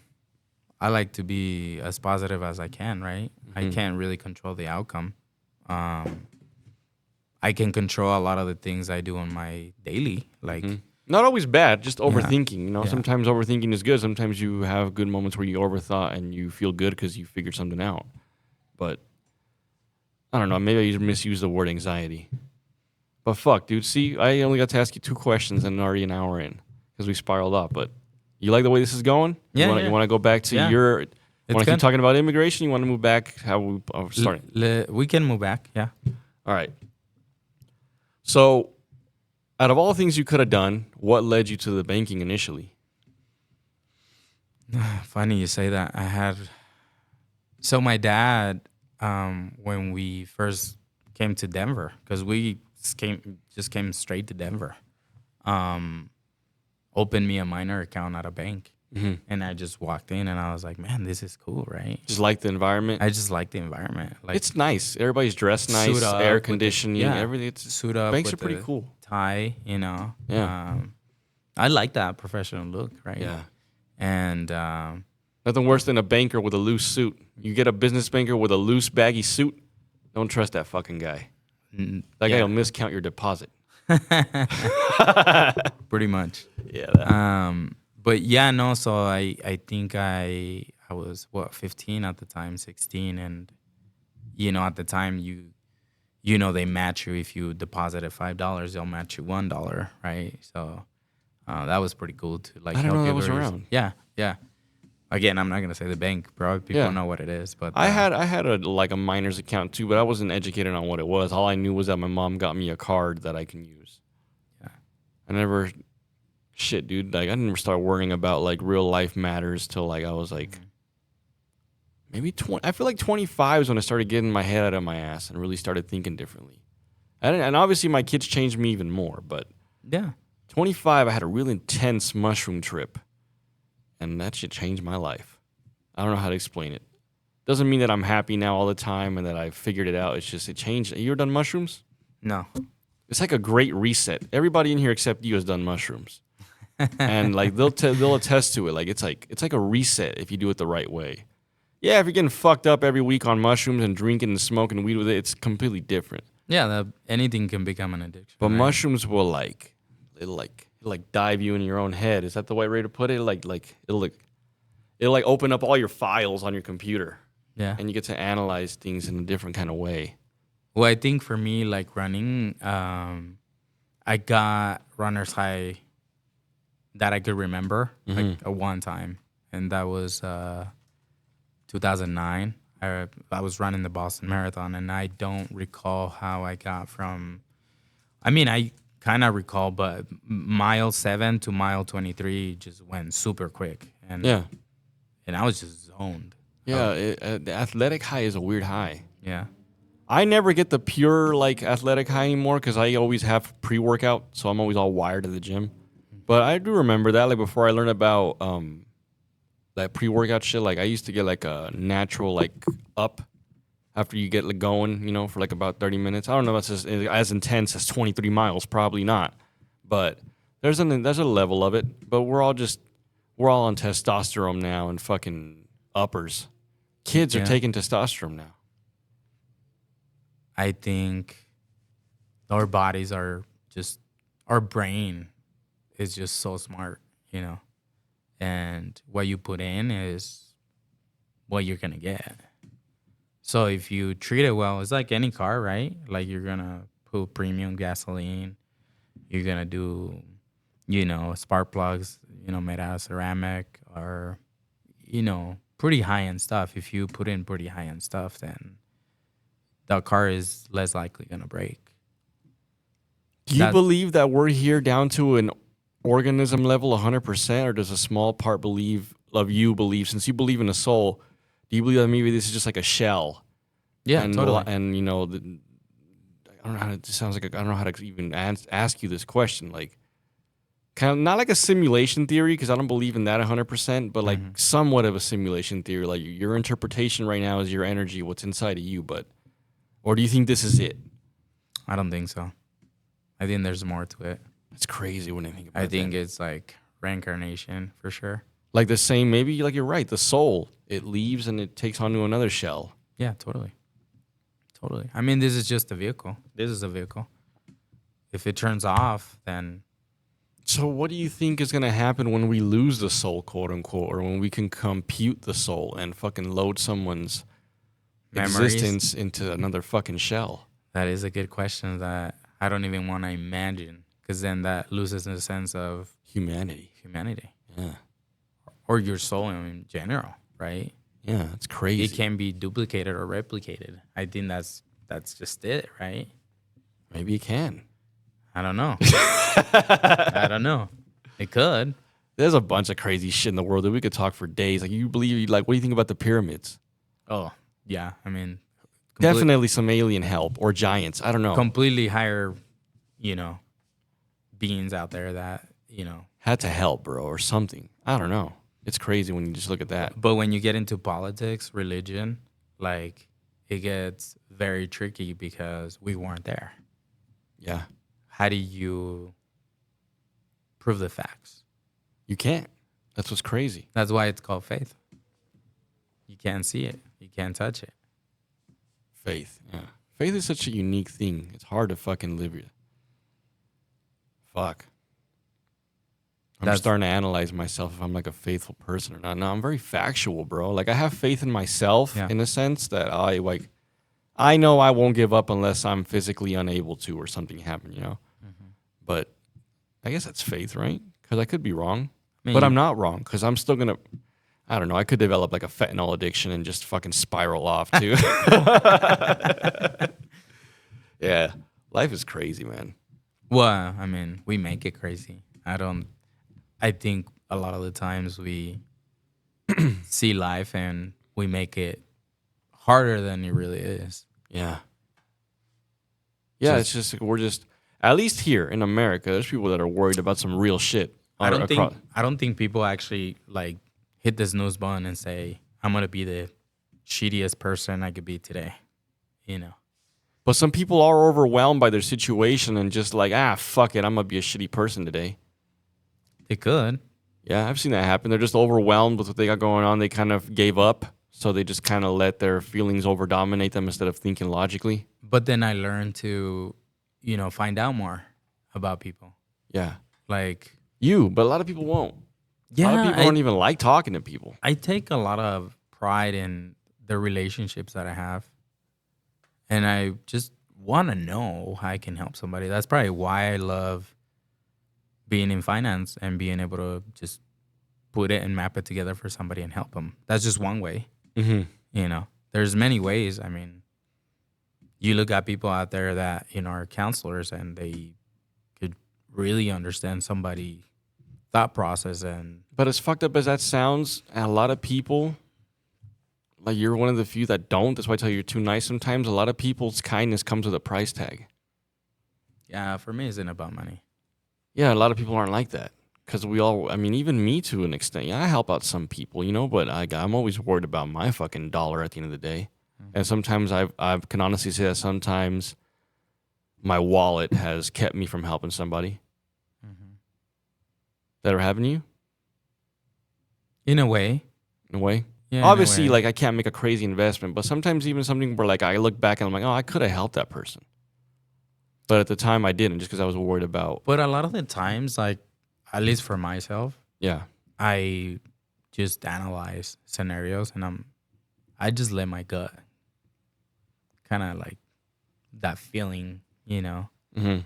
I like to be as positive as I can, right? I can't really control the outcome. I can control a lot of the things I do on my daily, like not always bad, just overthinking. Yeah. Sometimes overthinking is good. Sometimes you have good moments where you overthought and you feel good because you figured something out. But I don't know. Maybe I just misuse the word anxiety. But fuck, dude. See, I only got to ask you 2 questions and already an hour in because we spiraled up. But you like the way this is going? Yeah. You want to go back to your? Want to keep talking about immigration? You want to move back? How we starting? We can move back. Yeah. All right. So, out of all the things you could have done, what led you to the banking initially? Funny you say that. So my dad, when we first came to Denver, because we just came straight to Denver, opened me a minor account at a bank. And I just walked in and I was like, man, this is cool, right? Just like the environment? I just like the environment. Like, it's nice. Everybody's dressed nice, air conditioning, everything. It's suit up. Banks are pretty cool. Tie, Yeah. I like that professional look, right? Yeah. And nothing worse than a banker with a loose suit. You get a business banker with a loose, baggy suit, don't trust that fucking guy. That guy will miscount your deposit. Pretty much. Yeah. But yeah, no. So I think I was 15 at the time, 16, and at the time they match you if you deposited $5, they'll match you $1, right? So that was pretty cool to I didn't know that was around. Yeah. Again, I'm not gonna say the bank. Probably people know what it is, but I had a miner's account too, but I wasn't educated on what it was. All I knew was that my mom got me a card that I can use. Yeah. I never. Shit, dude. Like I didn't start worrying about like real life matters till like I was like maybe 20. I feel like 25 is when I started getting my head out of my ass and really started thinking differently. And obviously my kids changed me even more. But 25, I had a really intense mushroom trip, and that shit changed my life. I don't know how to explain it. Doesn't mean that I'm happy now all the time and that I figured it out. It's just it changed. You ever done mushrooms? No. It's like a great reset. Everybody in here except you has done mushrooms. And like they'll attest to it. Like it's like a reset if you do it the right way. Yeah, if you're getting fucked up every week on mushrooms and drinking and smoking weed with it, it's completely different. Yeah, anything can become an addiction. But right? mushrooms will it'll dive you in your own head. Is that the right way to put it? It'll open up all your files on your computer. Yeah. And you get to analyze things in a different kind of way. Well, I think for me, like running, I got runner's high that I could remember, like a one time, and that was 2009. I was running the Boston Marathon, and I don't recall how I got from. I mean, I kind of recall, but mile 7 to mile 23 just went super quick, and I was just zoned. Yeah, the athletic high is a weird high. Yeah. I never get the pure athletic high anymore because I always have pre-workout, so I'm always all wired to the gym. But I do remember that before I learned about that pre-workout shit. Like I used to get a natural up after you get going, for about 30 minutes. I don't know if it's as intense as 23 miles, probably not. But there's a level of it. But we're all on testosterone now and fucking uppers. Kids are taking testosterone now. I think our bodies are our brain is just so smart, you know, and what you put in is what you're gonna get. So if you treat it well, it's like any car, right? Like you're gonna put premium gasoline, you're gonna do, spark plugs, made out of ceramic or, pretty high end stuff. If you put in pretty high end stuff, then the car is less likely gonna break. Do you believe that we're here down to an organism level 100%, or does a small part believe, since you believe in a soul, do you believe that maybe this is just like a shell? Yeah, and, totally. And, I don't know how to, it sounds like, I don't know how to even ask you this question. Like, kind of not like a simulation theory, because I don't believe in that 100%, but like somewhat of a simulation theory. Like your interpretation right now is your energy, what's inside of you, or do you think this is it? I don't think so. I think there's more to it. It's crazy when I think about it. I think it's like reincarnation for sure. Like the same, maybe like you're right, the soul, it leaves and it takes onto another shell. Yeah, totally. Totally. I mean, this is just a vehicle. This is a vehicle. If it turns off, then... So what do you think is going to happen when we lose the soul, quote unquote, or when we can compute the soul and fucking load someone's existence into another fucking shell? That is a good question that I don't even want to imagine, because then that loses the sense of humanity. Yeah. Or your soul in general, right? Yeah, it's crazy. It can be duplicated or replicated. I think that's just it, right? Maybe it can. I don't know. I don't know. It could. There's a bunch of crazy shit in the world that we could talk for days. Like, what do you think about the pyramids? Oh, yeah. I mean, definitely some alien help or giants. I don't know. Completely higher, beings out there that, had to help, bro, or something. I don't know. It's crazy when you just look at that. But when you get into politics, religion, like, it gets very tricky because we weren't there. Yeah. How do you prove the facts? You can't. That's what's crazy. That's why it's called faith. You can't see it. You can't touch it. Faith, yeah. Faith is such a unique thing. It's hard to fucking live it. Fuck. I'm starting to analyze myself if I'm like a faithful person or not. No, I'm very factual, bro. Like, I have faith in myself in a sense that I know I won't give up unless I'm physically unable to or something happen, Mm-hmm. But I guess that's faith, right? Because I could be wrong. But I'm not wrong, because I'm still going to, I don't know, I could develop like a fentanyl addiction and just fucking spiral off too. Yeah. Life is crazy, man. Well, I mean, we make it crazy. I think a lot of the times we see life and we make it harder than it really is. Yeah. Yeah, it's just, we're just, at least here in America, there's people that are worried about some real shit. I don't think people actually like hit the snooze button and say, I'm going to be the shittiest person I could be today, But some people are overwhelmed by their situation and just like, fuck it, I'm going to be a shitty person today. They could. Yeah, I've seen that happen. They're just overwhelmed with what they got going on. They kind of gave up, so they just kind of let their feelings overdominate them instead of thinking logically. But then I learned to, find out more about people. Yeah. Like... but a lot of people won't. Yeah, a lot of people don't even like talking to people. I take a lot of pride in the relationships that I have. And I just want to know how I can help somebody. That's probably why I love being in finance and being able to just put it and map it together for somebody and help them. That's just one way. Mm-hmm. There's many ways. I mean, you look at people out there that, are counselors and they could really understand somebody's thought process. But as fucked up as that sounds, a lot of people, like, you're one of the few that don't. That's why I tell you you're too nice sometimes. A lot of people's kindness comes with a price tag. Yeah, for me, it's not about money. Yeah, a lot of people aren't like that. Because even me to an extent. Yeah, I help out some people, but I'm always worried about my fucking dollar at the end of the day. Mm-hmm. And sometimes I can honestly say that sometimes my wallet has kept me from helping somebody. Mm-hmm. That ever happened to you? In a way. Yeah, obviously, like, I can't make a crazy investment, but sometimes even something where, like, I look back and I'm like, oh, I could have helped that person. But at the time, I didn't, just because I was worried about... But a lot of the times, like, at least for myself, Yeah. I just analyze scenarios, and I just let my gut kind of like that feeling, Mm-hmm.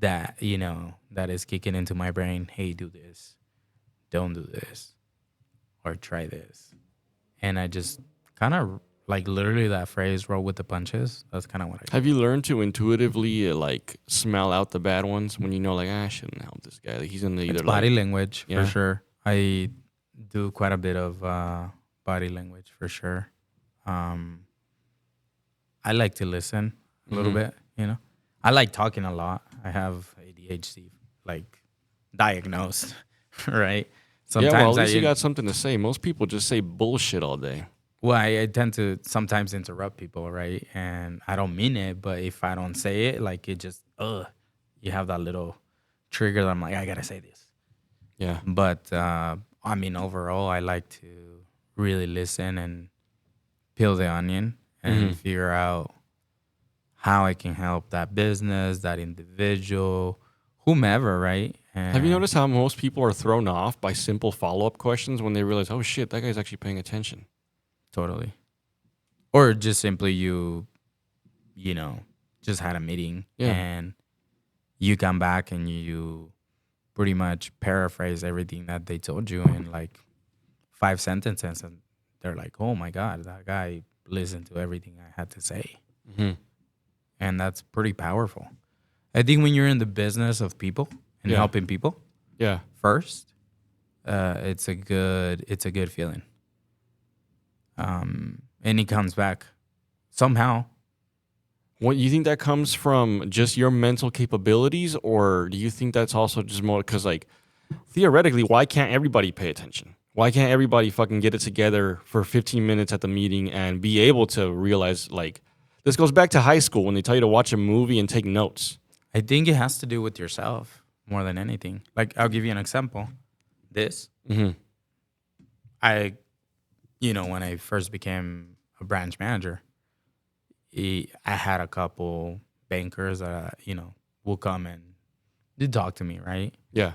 that is kicking into my brain. Hey, do this, don't do this, or try this. And I just kind of like literally that phrase, roll with the punches. That's kind of what I do. Have you learned to intuitively like smell out the bad ones when you know like I shouldn't help this guy? Like he's in the either It's body like language for yeah. sure. I do quite a bit of body language for sure. Um, I like to listen a little Mm-hmm. bit. I like talking a lot. I have ADHD, like diagnosed, right? Yeah, well, at Sometimes least you got something to say. Most people just say bullshit all day. I tend to sometimes interrupt people, right? And I don't mean it, but if I don't say it, like it just, you have that little trigger that I'm like, I gotta say this. Yeah. But I mean, overall, I like to really listen and peel the onion and Mm-hmm. figure out how I can help that business, that individual, whomever, right? Have you And noticed how most people are thrown off by simple follow-up questions when they realize, oh shit, that guy's actually paying attention? totally. Or just simply you know, just had a meeting Yeah. and you come back and you pretty much paraphrase everything that they told you in like 5 sentences, and they're like, oh my God, that guy listened to everything I had to say. Mm-hmm. And that's pretty powerful. I think when you're in the business of people and Yeah. helping people Yeah. first, it's a good feeling. And he comes back somehow. What you think that comes from just your mental capabilities, or do you think that's also just more because, like, theoretically, why can't everybody pay attention? Why can't everybody fucking get it together for 15 minutes at the meeting and be able to realize, like, this goes back to high school when they tell you to watch a movie and take notes. I think it has to do with yourself more than anything. Like, I'll give you an example. This, Mm-hmm. I, when I first became a branch manager, I had a couple bankers that, will come and they talk to me, right? Yeah.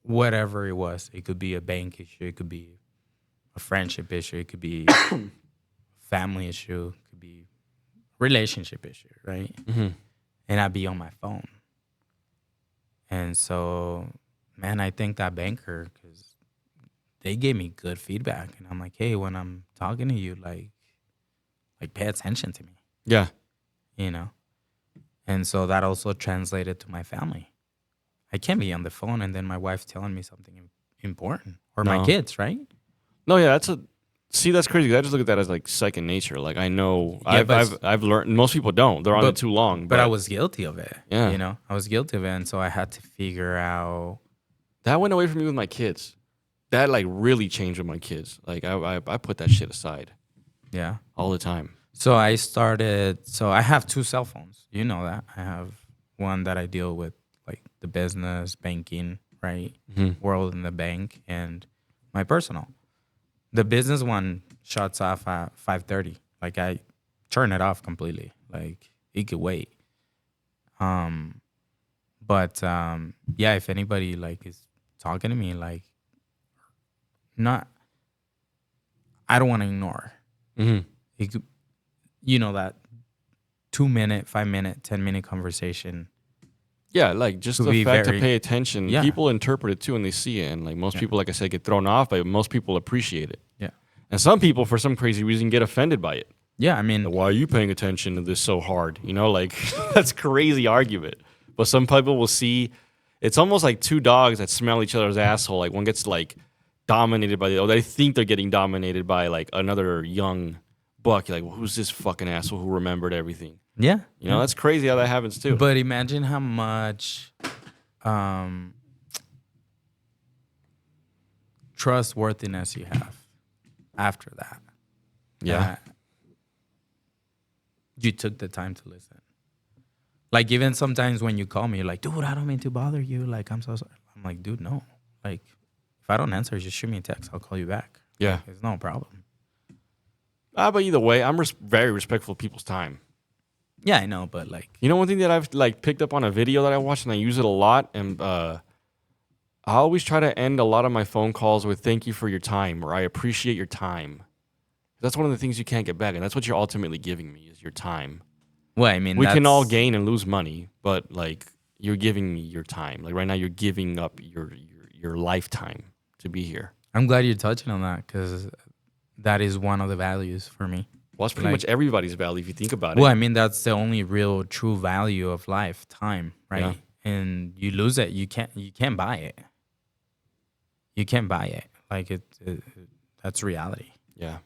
Whatever it was. It could be a bank issue. It could be a friendship issue. It could be family issue. It could be relationship issue, right? Mm-hmm. And I'd be on my phone. And so, man, I thank that banker because they gave me good feedback. And I'm like, hey, when I'm talking to you, like pay attention to me, Yeah. And so that also translated to my family. I can't be on the phone and then my wife's telling me something important, or my No. kids, right? No, yeah, that's crazy. I just look at that as like second nature. Like I know, Yeah, I've learned. Most people don't. They're on it too long. But I was guilty of it. Yeah. I was guilty of it, and so I had to figure out. That went away from me with my kids. That like really changed with my kids. Like I put that shit aside Yeah. all the time. So I started. So I have two cell phones. You know that I have one that I deal with, like the business banking, right, world in the bank, and my personal. The business one shuts off at 5:30. Like I turn it off completely. Like it could wait. But yeah, if anybody like is talking to me, like not, I don't want to ignore. Mm-hmm. It could, that 2 minute, 5 minute, 10 minute conversation. Yeah, like just To the be fact to very- pay attention. Yeah. People interpret it too, and they see it. And like most Yeah. people, like I said, get thrown off, but most people appreciate it. Yeah. And some people, for some crazy reason, get offended by it. Yeah, I mean, Why are you paying attention to this so hard? Like that's crazy argument. But some people will see it's almost like two dogs that smell each other's asshole. Like one gets like dominated by the other. They think they're getting dominated by like another young buck. You're like, well, who's this fucking asshole who remembered everything? yeah. That's crazy how that happens too. But imagine how much trustworthiness you have after that. yeah. That you took the time to listen. Like even sometimes when you call me, you're like, dude, I don't mean to bother you. Like, I'm so sorry. I'm like, dude, no. Like, if I don't answer, just shoot me a text. I'll call you back. Yeah. Like, it's no problem. But either way, I'm very respectful of people's time. Yeah, I know, but like, One thing that I've like picked up on a video that I watched and I use it a lot, and I always try to end a lot of my phone calls with "Thank you for your time" or "I appreciate your time." That's one of the things you can't get back, and that's what you're ultimately giving me is your time. Well, I mean, We can all gain and lose money, but like you're giving me your time. Like right now, you're giving up your lifetime to be here. I'm glad you're touching on that because that is one of the values for me. Well, that's pretty much everybody's value if you think about it. Well, I mean, that's the only real true value of life, time, right? Yeah. And you lose it, you can't buy it. You can't buy it. Like that's reality, Yeah.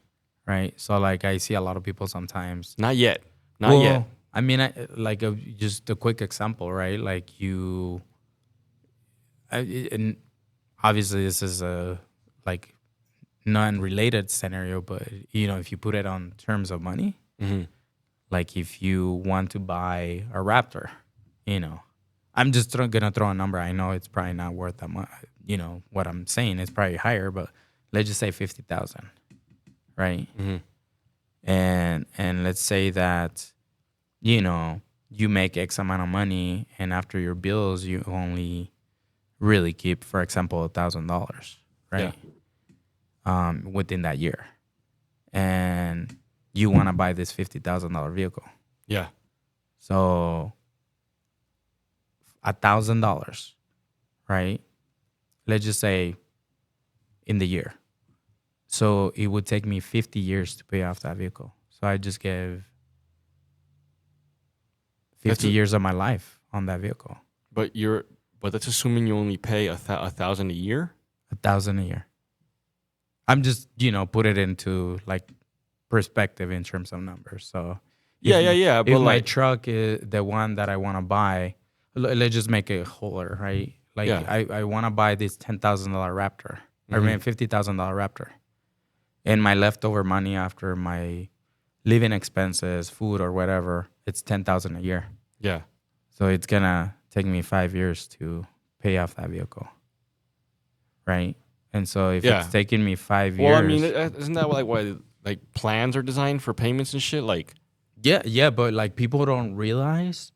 right? So like I see a lot of people sometimes. Not yet. Not yet. I mean, just a quick example, right? Like and obviously this is a like non-related scenario, but if you put it on terms of money, like if you want to buy a Raptor, I'm just gonna throw a number. I know it's probably not worth that much. What I'm saying is probably higher, but let's just say 50,000, right? And let's say that you make X amount of money, and after your bills, you only really keep, for example, $1,000, right? Yeah. Within that year, and you want to buy this $50,000 vehicle. Yeah. So $1,000, right? Let's just say in the year. So it would take me 50 years to pay off that vehicle. So I just gave 50 years of my life on that vehicle. But that's assuming you only pay $1,000 a year? $1,000 a year. I'm just, put it into like perspective in terms of numbers. So yeah. But if my truck is the one that I want to buy, let's just make it wholer, right? Like I want to buy this $10,000 Raptor, or $50,000 Raptor. And my leftover money after my living expenses, food or whatever, it's $10,000 a year. Yeah. So it's gonna take me 5 years to pay off that vehicle, right? And so if it's taking me 5 years, well, I mean, isn't that like why like plans are designed for payments and shit? Like, yeah, but like people don't realize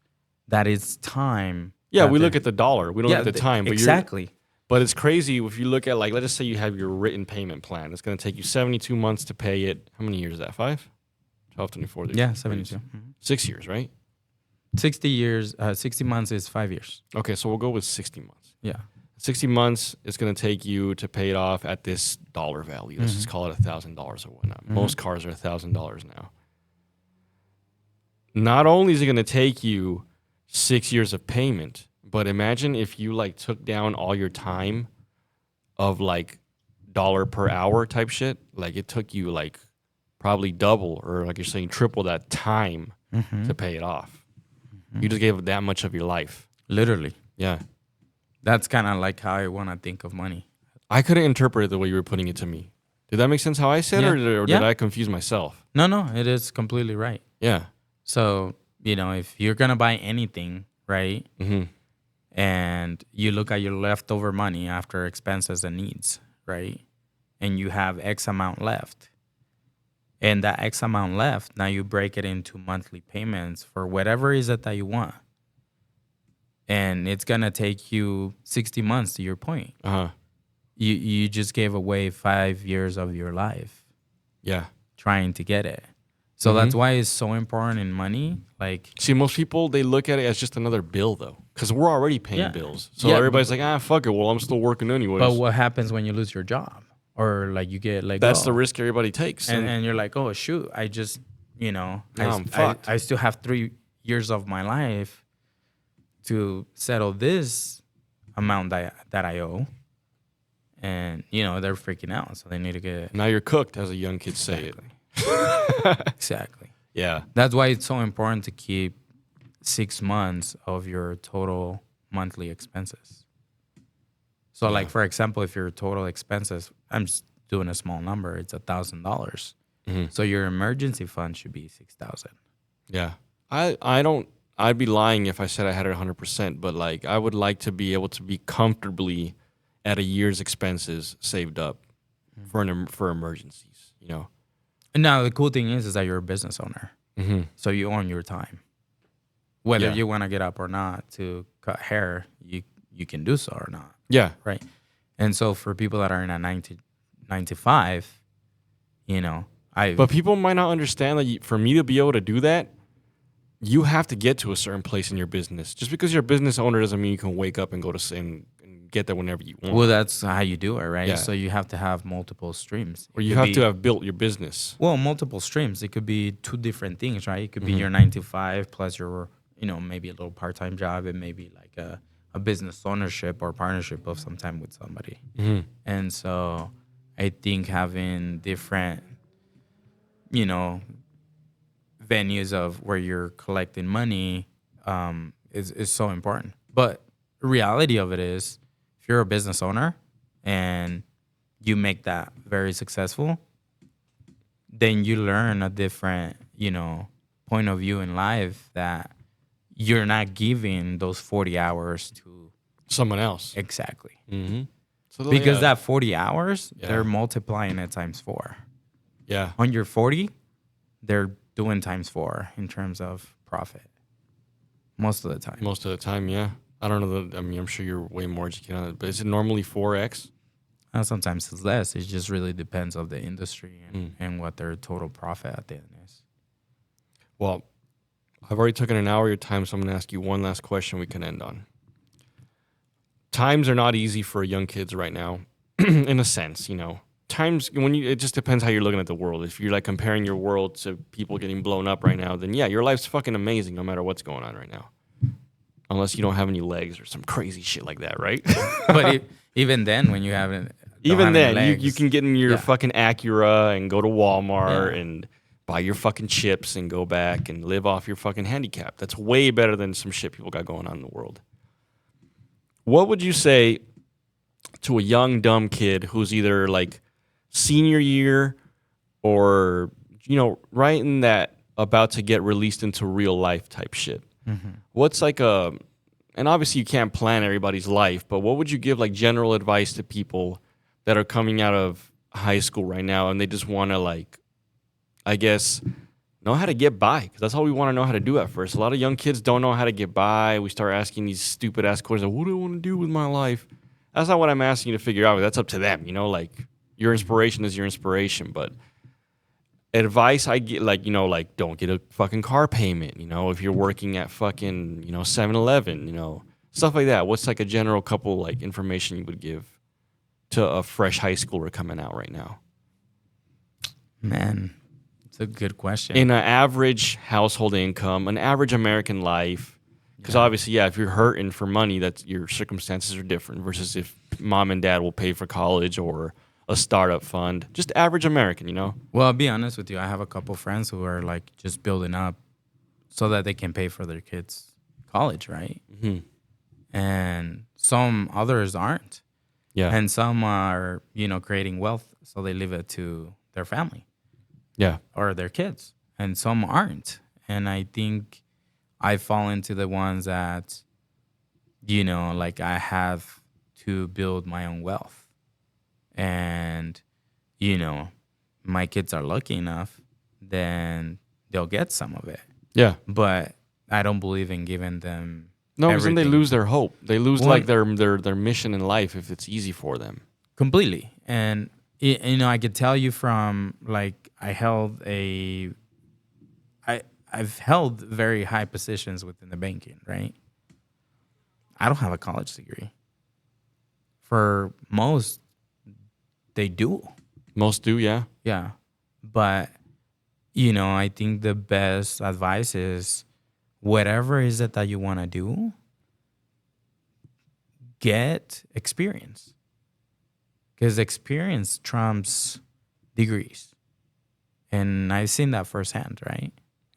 that it's time. Yeah, we look at the dollar. We don't look at the time. But exactly. But it's crazy if you look at, like, let's just say you have your written payment plan. It's going to take you 72 months to pay it. How many years is that? 5? 12, 24. Yeah, 72. 6 years, right? 60 years. 60 months is 5 years. Okay, so we'll go with 60 months. Yeah. 60 months is going to take you to pay it off at this dollar value. Let's just call it $1,000 or whatnot. Most cars are $1,000 now. Not only is it going to take you 6 years of payment, but imagine if you like took down all your time of like dollar per hour type shit. Like it took you like probably double or like you're saying triple that time to pay it off. You just gave that much of your life. Literally. Yeah. That's kind of like how I want to think of money. I couldn't interpret it the way you were putting it to me. Did that make sense how I said it, or did I confuse myself? No, it is completely right. Yeah. So, if you're going to buy anything, right? And you look at your leftover money after expenses and needs, right? And you have X amount left. And that X amount left, now you break it into monthly payments for whatever is it that you want. And it's going to take you 60 months, to your point. You just gave away 5 years of your life. Yeah. Trying to get it. So that's why it's so important in money. Like, see, most people, they look at it as just another bill, though, because we're already paying bills. So everybody's like, fuck it. Well, I'm still working anyways. But what happens when you lose your job or like you get like that's the risk everybody takes. And you're like, oh shoot, I just I'm fucked. I still have 3 years of my life to settle this amount that I owe. And they're freaking out, so they need to get. Now you're cooked, as a young kid say it. Exactly. Yeah. That's why it's so important to keep 6 months of your total monthly expenses. So, like, for example, if your total expenses, I'm just doing a small number, it's $1,000. So your emergency fund should be $6,000. Yeah. I'd be lying if I said I had it 100%, but like I would like to be able to be comfortably at a year's expenses saved up for emergencies, And now the cool thing is that you're a business owner. So you own your time. Whether you want to get up or not to cut hair, you can do so or not. Yeah. Right. And so for people that are in a 9 to 5, you know, But people might not understand that for me to be able to do that, you have to get to a certain place in your business. Just because you're a business owner doesn't mean you can wake up and go to and get there whenever you want. well, that's how you do it, right? Yeah. So you have to have multiple streams. Or you have to have built your business. Well, multiple streams. It could be two different things, right? It could be Mm-hmm. your 9 to 5 plus your, you know, maybe a little part-time job, and maybe like a business ownership or partnership of some time with somebody. Mm-hmm. And so I think having different, you know, venues of where you're collecting money is so important. But the reality of it is, if you're a business owner and you make that very successful, then you learn a different, you know, point of view in life that you're not giving those 40 hours to Someone else. exactly. Mm-hmm. So Because that 40 hours, Yeah. they're multiplying it times 4. Yeah. On your 40, they're doing times 4 in terms of profit. Most of the time. Most of the time, yeah. I don't know. I mean, I'm sure you're way more educated on it, but is it normally 4x? Sometimes it's less. It just really depends of the industry and what their total profit at the end is. Well, I've already taken an hour of your time, so I'm going to ask you one last question we can end on. Times are not easy for young kids right now, in a sense, you know. Times, it just depends how you're looking at the world. If you're like comparing your world to people getting blown up right now, then yeah, your life's fucking amazing no matter what's going on right now. Unless you don't have any legs or some crazy shit like that, right? But even then, when you haven't, Even then, you can get in your Yeah. fucking Acura and go to Walmart Yeah. and buy your fucking chips and go back and live off your fucking handicap. That's way better than some shit people got going on in the world. What would you say to a young, dumb kid who's either like senior year or, you know, right in that about to get released into real life type shit? What's like and obviously you can't plan everybody's life, but what would you give like general advice to people that are coming out of high school right now and they just want to like, I guess, know how to get by? Because that's all we want to know how to do at first. A lot of young kids don't know how to get by. We start asking these stupid ass questions. Like, what do I want to do with my life? That's not what I'm asking you to figure out. That's up to them. You know, like your inspiration is your inspiration, but advice I get, like, you know, like don't get a fucking car payment, you know, if you're working at fucking, you know, 7-Eleven, you know, stuff like that. What's like a general couple like information you would give to a fresh high schooler coming out right now? Man, it's a good question. In an average household income, an average American life, because obviously, yeah, if you're hurting for money, that's your circumstances are different versus if mom and dad will pay for college or a startup fund. Just average American, you know? Well, I'll be honest with you. I have a couple friends who are like just building up so that they can pay for their kids' college, right? Mm-hmm. And some others aren't. Yeah. And some are, you know, creating wealth so they leave it to their family Yeah. or their kids. And some aren't. And I think I fall into the ones that, you know, like I have to build my own wealth. And, you know, my kids are lucky enough, then they'll get some of it. Yeah. But I don't believe in giving them No, because then they everything. lose their hope. They lose Well, like their mission in life if it's easy for them. Completely. And, you know, I could tell you from, like, I've held very high positions within the banking, right? I don't have a college degree. For most, they do. Most do, yeah. Yeah. But, you know, I think the best advice is whatever is it that you want to do, get experience. Because experience trumps degrees. And I've seen that firsthand, right?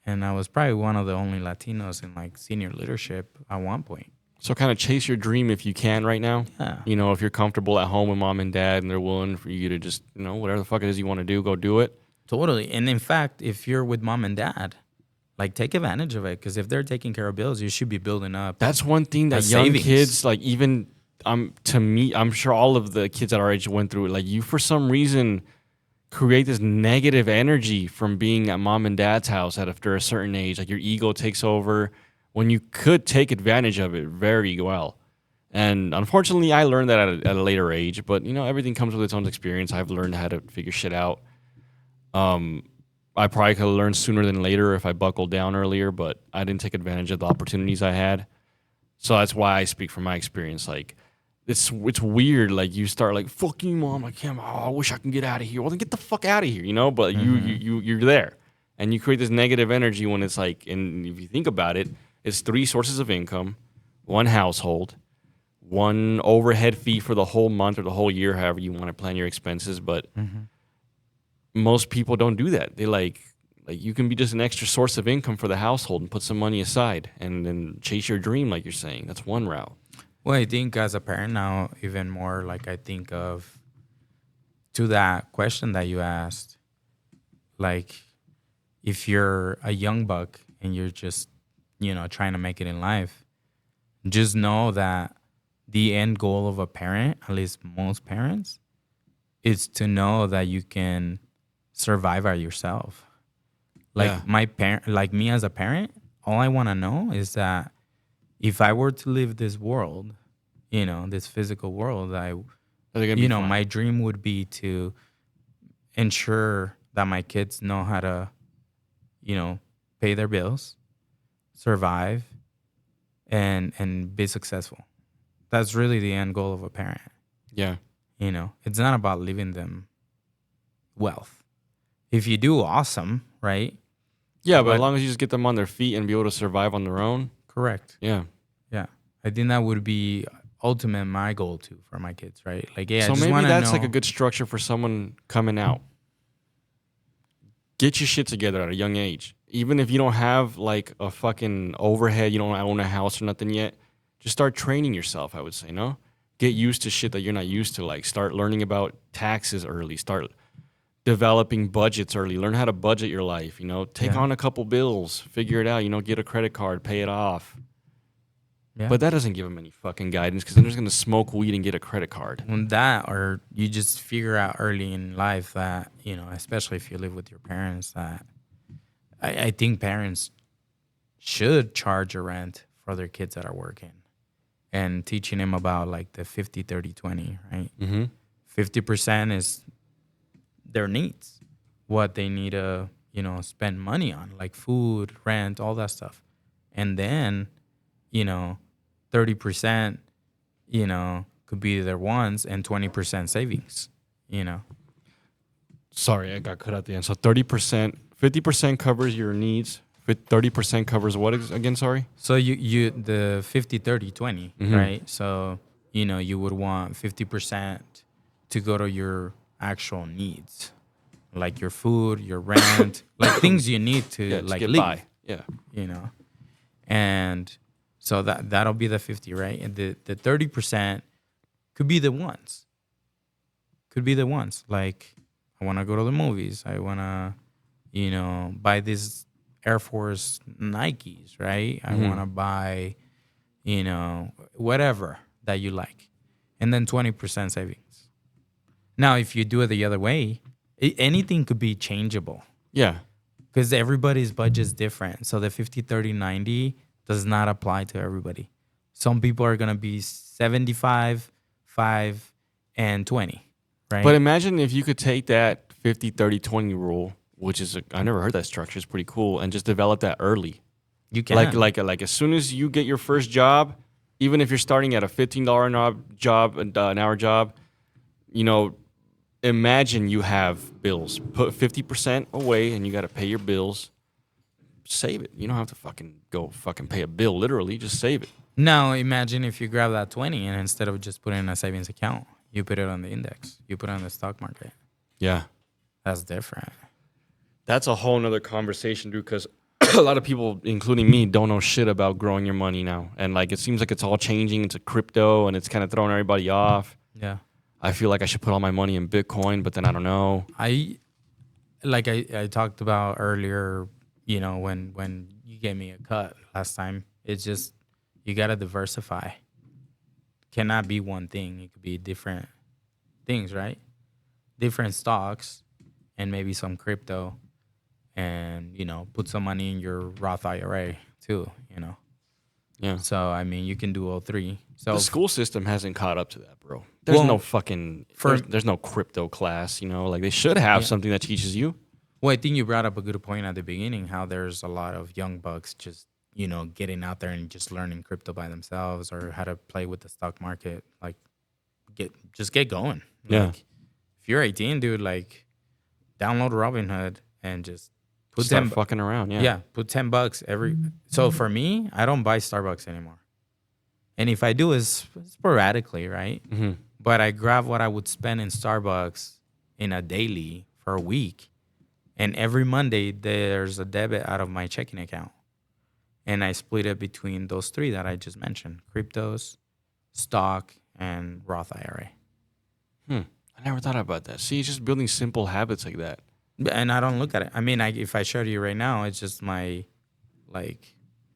And I was probably one of the only Latinos in like senior leadership at one point. So kind of chase your dream if you can right now. Yeah. You know, if you're comfortable at home with mom and dad and they're willing for you to just, you know, whatever the fuck it is you want to do, go do it. Totally. And in fact, if you're with mom and dad, like take advantage of it. Because if they're taking care of bills, you should be building up. That's one thing that A young savings. kids, like even to me, I'm sure all of the kids at our age went through it. Like you, for some reason, create this negative energy from being at mom and dad's house after a certain age. Like your ego takes over when you could take advantage of it very well. And unfortunately, I learned that at a later age. But everything comes with its own experience. I've learned how to figure shit out. I probably could have learned sooner than later if I buckled down earlier, but I didn't take advantage of the opportunities I had. So that's why I speak from my experience. Like, it's weird. Like, you start like, fuck you, mom. I can't. Oh, I wish I can get out of here. Well, then get the fuck out of here. But you're there, and you create this negative energy when it's like. And if you think about it, it's 3 sources of income, 1 household, 1 overhead fee for the whole month or the whole year, however you want to plan your expenses. But most people don't do that. They like you can be just an extra source of income for the household and put some money aside and then chase your dream, like you're saying. That's one route. Well, I think as a parent now, even more like I think of to that question that you asked, like if you're a young buck and you're just, trying to make it in life, just know that the end goal of a parent, at least most parents, is to know that you can survive by yourself. Like my parent, like me as a parent, all I want to know is that if I were to live this world, this physical world, my dream would be to ensure that my kids know how to, pay their bills, survive, and be successful. That's really the end goal of a parent. Yeah. It's not about leaving them wealth. If you do, awesome, right? Yeah, but as long as you just get them on their feet and be able to survive on their own. Correct. Yeah. Yeah. I think that would be ultimate my goal too for my kids, right? Like, yeah. So maybe that's like a good structure for someone coming out. Get your shit together at a young age. Even if you don't have like a fucking overhead, you don't own a house or nothing yet, just start training yourself, I would say, no? Get used to shit that you're not used to. Like, start learning about taxes early. Start developing budgets early. Learn how to budget your life, Take on a couple bills. Figure it out, get a credit card. Pay it off. Yeah. But that doesn't give them any fucking guidance because they're just going to smoke weed and get a credit card. Well, that, or you just figure out early in life that, especially if you live with your parents, that I think parents should charge a rent for their kids that are working and teaching them about like the 50, 30, 20, right? 50% is their needs, what they need to, spend money on, like food, rent, all that stuff. And then, 30%, could be their wants and 20% savings, Sorry, I got cut out the end. So 30%, 50% covers your needs. 30% covers what again? Sorry. So you the 50, 30, 20, right? So, you would want 50% to go to your actual needs, like your food, your rent, like things you need to like get live. By. Yeah. And so that'll be the 50, right? And the 30% could be the ones. Like, I want to go to the movies. I want to, buy these Air Force Nikes, right? I want to buy, whatever that you like. And then 20% savings. Now, if you do it the other way, anything could be changeable. Yeah. Because everybody's budget is different. So the 50, 30, 90 does not apply to everybody. Some people are going to be 75, 5, and 20, right? But imagine if you could take that 50, 30, 20 rule, which is, I never heard that structure. It's pretty cool. And just develop that early. You can. Like as soon as you get your first job, even if you're starting at a $15 an hour job, imagine you have bills. Put 50% away and you got to pay your bills. Save it. You don't have to go pay a bill, literally. Just save it. Now, imagine if you grab that 20 and instead of just putting it in a savings account, you put it on the index. You put it on the stock market. Yeah. That's different. That's a whole nother conversation, dude, because a lot of people, including me, don't know shit about growing your money now. And, it seems like it's all changing into crypto, and it's kind of throwing everybody off. Yeah. I feel like I should put all my money in Bitcoin, but then I don't know. I talked about earlier, when you gave me a cut last time, it's just you got to diversify. Cannot be one thing. It could be different things, right? Different stocks and maybe some crypto and, put some money in your Roth IRA too, Yeah. So, you can do all three. So the school system hasn't caught up to that, bro. There's no fucking there's no crypto class, like they should have something that teaches you. Well, I think you brought up a good point at the beginning, how there's a lot of young bucks just, getting out there and just learning crypto by themselves or how to play with the stock market. Like, get going. Yeah. Like, if you're 18, dude, like, download Robinhood and just put Start fucking around. Yeah. Yeah, put $10 every. So for me, I don't buy Starbucks anymore. And if I do, it's sporadically, right? Mm-hmm. But I grab what I would spend in Starbucks in a daily for a week. And every Monday, there's a debit out of my checking account. And I split it between those three that I just mentioned: cryptos, stock, and Roth IRA. I never thought about that. See, it's just building simple habits like that. And I don't look at it. I mean, if I showed you right now, it's just my,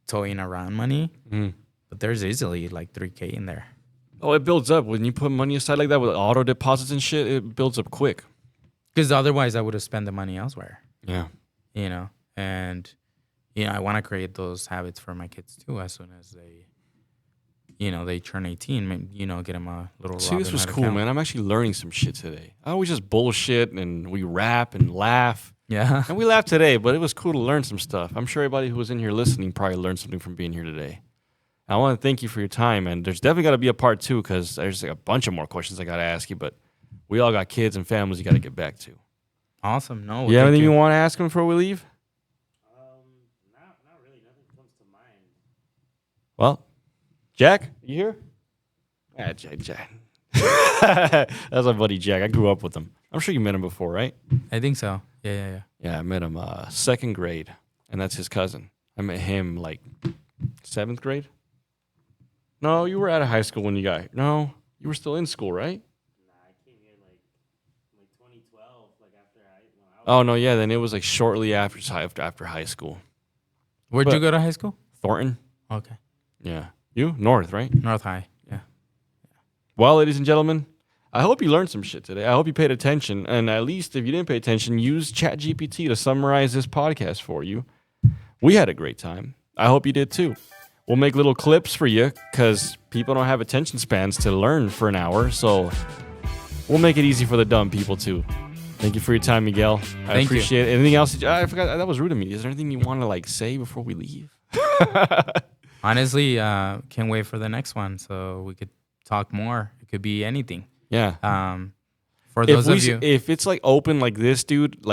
toying around money. Mm. But there's easily like $3,000 in there. Oh, it builds up. When you put money aside like that with auto deposits and shit, it builds up quick. Because otherwise I would have spent the money elsewhere. Yeah. And, I want to create those habits for my kids too as soon as they turn 18, get them a little See, this was Robinhood cool, account. man. I'm actually learning some shit today. I always just bullshit and we rap and laugh. Yeah. And we laughed today, but it was cool to learn some stuff. I'm sure everybody who was in here listening probably learned something from being here today. I want to thank you for your time, and there's definitely got to be a part 2 because there's a bunch of more questions I got to ask you, but we all got kids and families you got to get back to. Awesome. No. You have anything you want to ask them before we leave? Not really. Nothing comes to mind. Well, Jack, you here? Yeah, Jack. That's my buddy Jack. I grew up with him. I'm sure you met him before, right? I think so. Yeah. Yeah, I met him 2nd grade, and that's his cousin. I met him 7th grade. No, you were out of high school when you got here. No, you were still in school, right? Nah, I came here like 2012, after when I was. Oh no, yeah. Then it was shortly after high school. Where'd you go to high school? Thornton. Okay. Yeah, you North, right? North High. Yeah. Well, ladies and gentlemen, I hope you learned some shit today. I hope you paid attention, and at least if you didn't pay attention, use ChatGPT to summarize this podcast for you. We had a great time. I hope you did too. We'll make little clips for you because people don't have attention spans to learn for an hour, so we'll make it easy for the dumb people too. Thank you for your time, Miguel. I appreciate it. Anything else? I forgot. That was rude of me. Is there anything you want to say before we leave? Honestly, can't wait for the next one so we could talk more. It could be anything. Yeah. For those of you, if it's open like this, dude,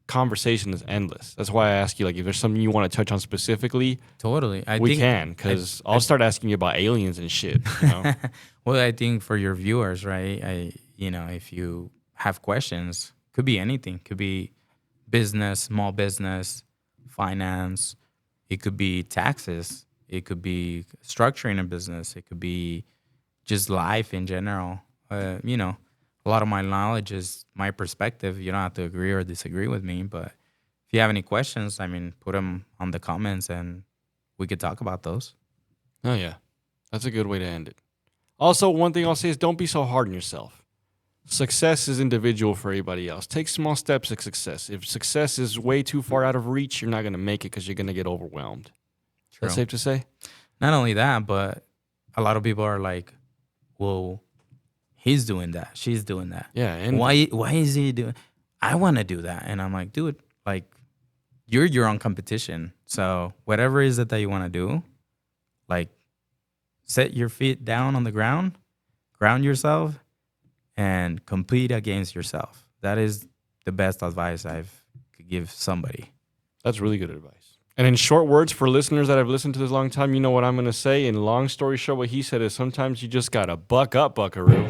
conversation is endless. That's why I ask you, if there's something you want to touch on specifically, totally. we can, because I'll start asking you about aliens and shit. Well, I think for your viewers, right? If you have questions, could be anything. Could be business, small business, finance. It could be taxes. It could be structuring a business. It could be just life in general. A lot of my knowledge is my perspective. You don't have to agree or disagree with me, but if you have any questions, put them on the comments and we could talk about those. Oh, yeah. That's a good way to end it. Also, one thing I'll say is don't be so hard on yourself. Success is individual for everybody else. Take small steps to success. If success is way too far out of reach, you're not going to make it because you're going to get overwhelmed. True. That's safe to say? Not only that, but a lot of people are like, well, he's doing that. She's doing that. Yeah. And why is he doing? I want to do that. And I'm like, dude, you're your own competition. So whatever it is that you want to do, set your feet down on the ground, ground yourself, and compete against yourself. That is the best advice I could give somebody. That's really good advice. And in short words, for listeners that have listened to this a long time, you know what I'm going to say. In long story short, what he said is sometimes you just got to buck up, buckaroo.